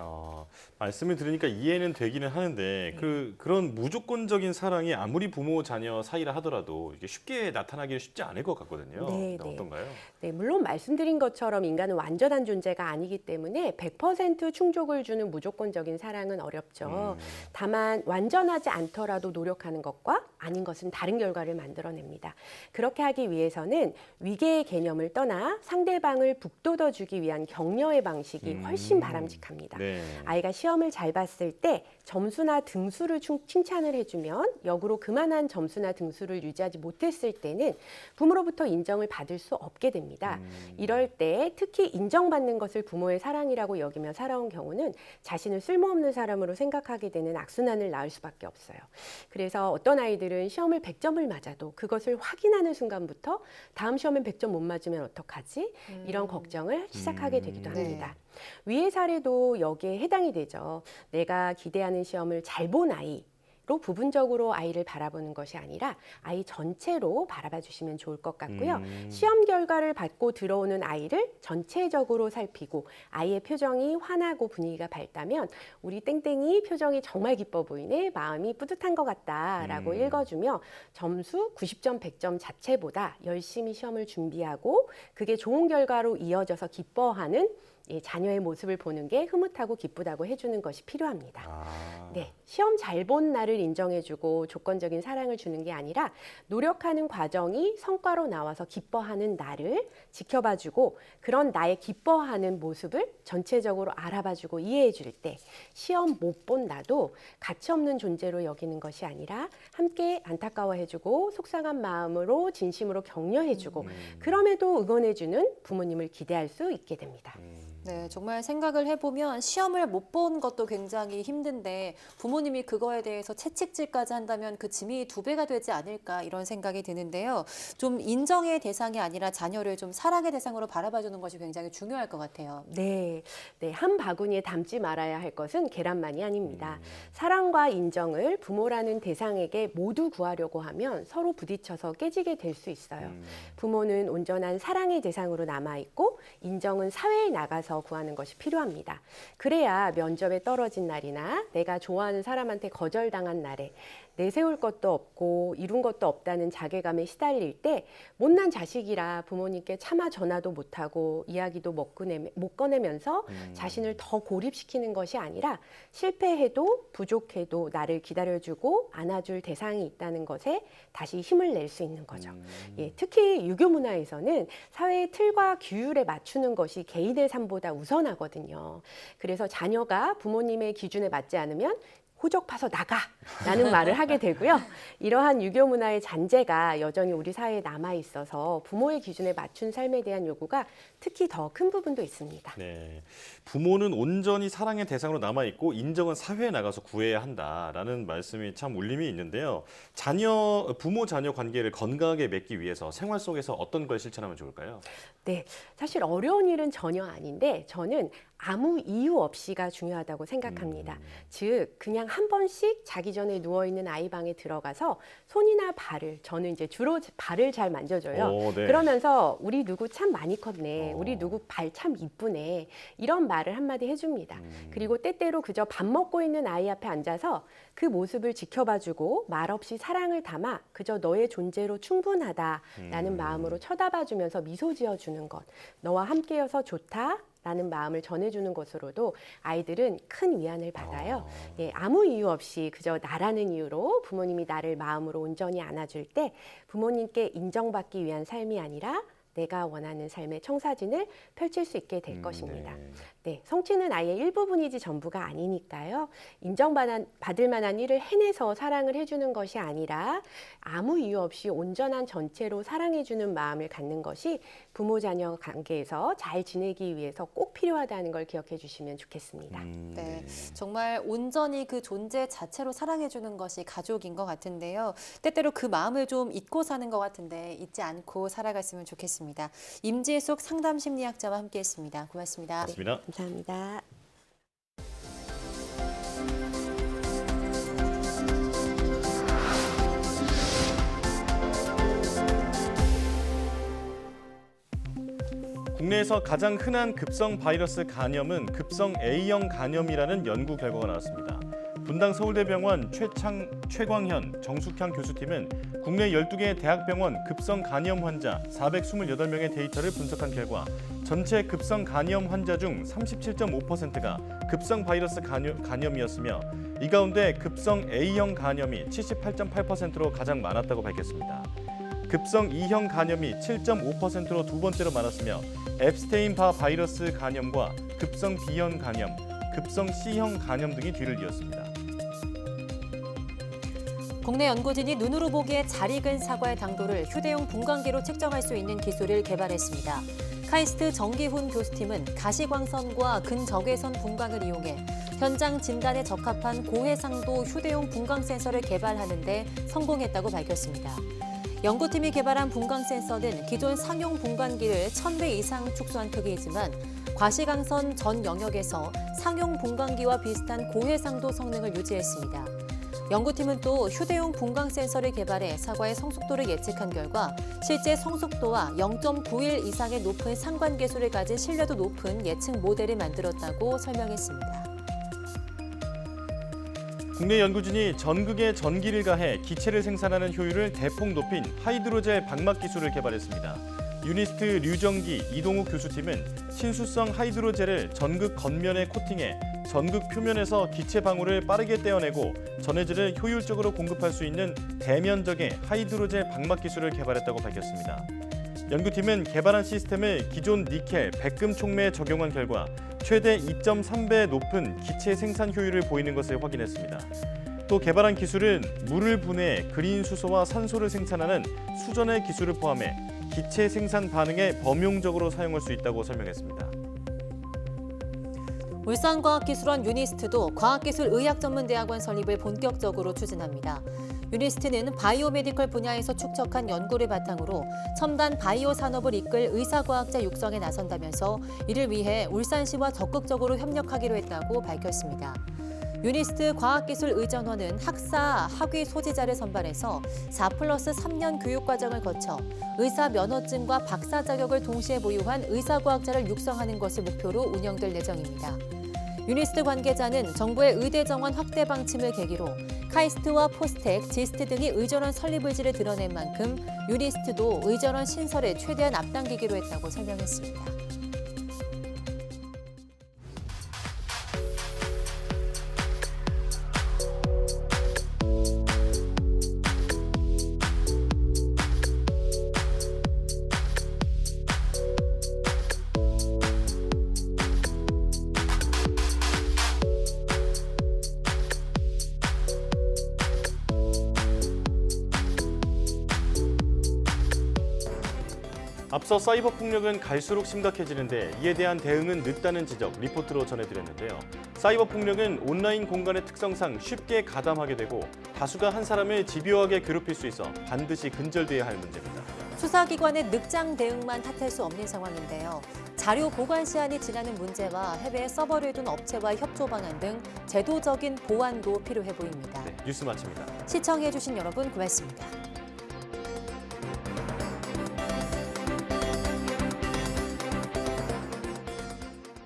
[SPEAKER 1] 말씀을 들으니까 이해는 되기는 하는데 그런 무조건적인 사랑이 아무리 부모 자녀 사이라 하더라도 이게 쉽게 나타나기는 쉽지 않을 것 같거든요.
[SPEAKER 10] 네,
[SPEAKER 1] 어떤가요?
[SPEAKER 10] 네, 물론 말씀드린 것처럼 인간은 완전한 존재가 아니기 때문에 100% 충족을 주는 무조건적인 사랑은 어렵죠. 다만 완전하지 않더라도 노력하는 것과 아닌 것은 다른 결과를 만들어냅니다. 그렇게 하기 위해서는 위계의 개념을 떠나 상대방을 북돋워주기 위한 격려의 방식이 훨씬 바람직합니다.
[SPEAKER 1] 네.
[SPEAKER 10] 아이가 시험을 잘 봤을 때 점수나 등수를 칭찬을 해주면 역으로 그만한 점수나 등수를 유지하지 못했을 때는 부모로부터 인정을 받을 수 없게 됩니다. 이럴 때 특히 인정받는 것을 부모의 사랑이라고 여기며 살아온 경우는 자신을 쓸모없는 사람으로 생각하게 되는 악순환을 낳을 수밖에 없어요. 그래서 어떤 아이들은 시험을 100점을 맞아도 그것을 확인하는 순간부터 다음 시험엔 100점 못 맞으면 어떡하지? 이런 걱정을 시작하게 되기도 합니다. 위의 사례도 여기에 해당이 되죠. 내가 기대하는 시험을 잘 본 아이로 부분적으로 아이를 바라보는 것이 아니라 아이 전체로 바라봐 주시면 좋을 것 같고요. 시험 결과를 받고 들어오는 아이를 전체적으로 살피고 아이의 표정이 환하고 분위기가 밝다면 우리 땡땡이 표정이 정말 기뻐 보이네, 마음이 뿌듯한 것 같다라고 읽어주며 점수 90점, 100점 자체보다 열심히 시험을 준비하고 그게 좋은 결과로 이어져서 기뻐하는 자녀의 모습을 보는 게 흐뭇하고 기쁘다고 해주는 것이 필요합니다. 네, 시험 잘 본 나를 인정해주고 조건적인 사랑을 주는 게 아니라 노력하는 과정이 성과로 나와서 기뻐하는 나를 지켜봐주고 그런 나의 기뻐하는 모습을 전체적으로 알아봐주고 이해해줄 때 시험 못 본 나도 가치 없는 존재로 여기는 것이 아니라 함께 안타까워해주고 속상한 마음으로 진심으로 격려해주고 그럼에도 응원해주는 부모님을 기대할 수 있게 됩니다.
[SPEAKER 2] 네, 정말 생각을 해보면 시험을 못 본 것도 굉장히 힘든데 부모님이 그거에 대해서 채찍질까지 한다면 그 짐이 2배가 되지 않을까 이런 생각이 드는데요. 좀 인정의 대상이 아니라 자녀를 좀 사랑의 대상으로 바라봐주는 것이 굉장히 중요할 것 같아요.
[SPEAKER 10] 네, 한 바구니에 담지 말아야 할 것은 계란만이 아닙니다. 사랑과 인정을 부모라는 대상에게 모두 구하려고 하면 서로 부딪혀서 깨지게 될 수 있어요. 부모는 온전한 사랑의 대상으로 남아있고 인정은 사회에 나가서 구하는 것이 필요합니다. 그래야 면접에 떨어진 날이나 내가 좋아하는 사람한테 거절당한 날에 내세울 것도 없고 이룬 것도 없다는 자괴감에 시달릴 때 못난 자식이라 부모님께 차마 전화도 못하고 이야기도 못 꺼내면서 자신을 더 고립시키는 것이 아니라 실패해도 부족해도 나를 기다려주고 안아줄 대상이 있다는 것에 다시 힘을 낼 수 있는 거죠. 특히 유교 문화에서는 사회의 틀과 규율에 맞추는 것이 개인의 삶보다 우선하거든요. 그래서 자녀가 부모님의 기준에 맞지 않으면 호적 파서 나가라는 말을 하게 되고요. 이러한 유교 문화의 잔재가 여전히 우리 사회에 남아 있어서 부모의 기준에 맞춘 삶에 대한 요구가 특히 더 큰 부분도 있습니다.
[SPEAKER 1] 네, 부모는 온전히 사랑의 대상으로 남아있고 인정은 사회에 나가서 구해야 한다라는 말씀이 참 울림이 있는데요. 부모 자녀 관계를 건강하게 맺기 위해서 생활 속에서 어떤 걸 실천하면 좋을까요?
[SPEAKER 10] 네, 사실 어려운 일은 전혀 아닌데 저는 아무 이유 없이가 중요하다고 생각합니다. 즉 그냥 한 번씩 자기 전에 누워있는 아이 방에 들어가서 손이나 발을, 저는 이제 주로 발을 잘 만져줘요.
[SPEAKER 1] 네.
[SPEAKER 10] 그러면서 우리 누구 참 많이 컸네, 우리 누구 발 참 이쁘네, 이런 말을 한마디 해줍니다. 그리고 때때로 그저 밥 먹고 있는 아이 앞에 앉아서 그 모습을 지켜봐주고 말없이 사랑을 담아 그저 너의 존재로 충분하다라는 마음으로 쳐다봐주면서 미소 지어주는 것, 너와 함께여서 좋다 라는 마음을 전해주는 것으로도 아이들은 큰 위안을 받아요. 예, 아무 이유 없이 그저 나라는 이유로 부모님이 나를 마음으로 온전히 안아줄 때 부모님께 인정받기 위한 삶이 아니라 내가 원하는 삶의 청사진을 펼칠 수 있게 될 것입니다. 네, 성취는 아이의 일부분이지 전부가 아니니까요. 인정받을 만한 일을 해내서 사랑을 해주는 것이 아니라 아무 이유 없이 온전한 전체로 사랑해주는 마음을 갖는 것이 부모-자녀 관계에서 잘 지내기 위해서 꼭 필요하다는 걸 기억해 주시면 좋겠습니다.
[SPEAKER 2] 네, 정말 온전히 그 존재 자체로 사랑해주는 것이 가족인 것 같은데요. 때때로 그 마음을 좀 잊고 사는 것 같은데 잊지 않고 살아갔으면 좋겠습니다. 임지숙 상담심리학자와 함께했습니다. 고맙습니다.
[SPEAKER 1] 고맙습니다.
[SPEAKER 10] 감사합니다.
[SPEAKER 1] 국내에서 가장 흔한 급성 바이러스 간염은 급성 A형 간염이라는 연구 결과가 나왔습니다. 분당 서울대병원 최광현, 정숙향 교수팀은 국내 12개 대학병원 급성 간염 환자 428명의 데이터를 분석한 결과 전체 급성 간염 환자 중 37.5%가 급성 바이러스 간염이었으며 이 가운데 급성 A형 간염이 78.8%로 가장 많았다고 밝혔습니다. 급성 E형 간염이 7.5%로 두 번째로 많았으며 앱스테인-바 바이러스 간염과 급성 B형 간염, 급성 C형 간염 등이 뒤를 이었습니다.
[SPEAKER 2] 국내 연구진이 눈으로 보기에 잘 익은 사과의 당도를 휴대용 분광기로 측정할 수 있는 기술을 개발했습니다. 카이스트 정기훈 교수팀은 가시광선과 근적외선 분광을 이용해 현장 진단에 적합한 고해상도 휴대용 분광 센서를 개발하는 데 성공했다고 밝혔습니다. 연구팀이 개발한 분광 센서는 기존 상용 분광기를 1000배 이상 축소한 크기이지만 과시광선 전 영역에서 상용 분광기와 비슷한 고해상도 성능을 유지했습니다. 연구팀은 또 휴대용 분광 센서를 개발해 사과의 성숙도를 예측한 결과 실제 성숙도와 0.91 이상의 높은 상관계수를 가진 신뢰도 높은 예측 모델을 만들었다고 설명했습니다.
[SPEAKER 1] 국내 연구진이 전극에 전기를 가해 기체를 생산하는 효율을 대폭 높인 하이드로젤 방막 기술을 개발했습니다. 유니스트 류정기, 이동욱 교수팀은 친수성 하이드로젤을 전극 겉면에 코팅해 전극 표면에서 기체 방울을 빠르게 떼어내고 전해질을 효율적으로 공급할 수 있는 대면적의 하이드로젤 방막 기술을 개발했다고 밝혔습니다. 연구팀은 개발한 시스템을 기존 니켈, 백금 촉매에 적용한 결과 최대 2.3배 높은 기체 생산 효율을 보이는 것을 확인했습니다. 또 개발한 기술은 물을 분해해 그린 수소와 산소를 생산하는 수전의 기술을 포함해 기체 생산 반응에 범용적으로 사용할 수 있다고 설명했습니다.
[SPEAKER 2] 울산과학기술원 유니스트도 과학기술의학전문대학원 설립을 본격적으로 추진합니다. 유니스트는 바이오메디컬 분야에서 축적한 연구를 바탕으로 첨단 바이오 산업을 이끌 의사과학자 육성에 나선다면서 이를 위해 울산시와 적극적으로 협력하기로 했다고 밝혔습니다. 유니스트 과학기술의전원은 학사, 학위 소지자를 선발해서 4+3년 교육과정을 거쳐 의사 면허증과 박사 자격을 동시에 보유한 의사과학자를 육성하는 것을 목표로 운영될 예정입니다. 유니스트 관계자는 정부의 의대 정원 확대 방침을 계기로 카이스트와 포스텍, 지스트 등이 의전원 설립 의지를 드러낸 만큼 유니스트도 의전원 신설에 최대한 앞당기기로 했다고 설명했습니다.
[SPEAKER 1] 앞서 사이버 폭력은 갈수록 심각해지는데 이에 대한 대응은 늦다는 지적 리포트로 전해드렸는데요. 사이버 폭력은 온라인 공간의 특성상 쉽게 가담하게 되고 다수가 한 사람을 집요하게 괴롭힐 수 있어 반드시 근절돼야 할 문제입니다.
[SPEAKER 2] 수사기관의 늑장 대응만 탓할 수 없는 상황인데요. 자료 보관 시한이 지나는 문제와 해외에 서버를 둔 업체와의 협조 방안 등 제도적인 보완도 필요해 보입니다.
[SPEAKER 1] 네, 뉴스 마칩니다.
[SPEAKER 2] 시청해주신 여러분 고맙습니다.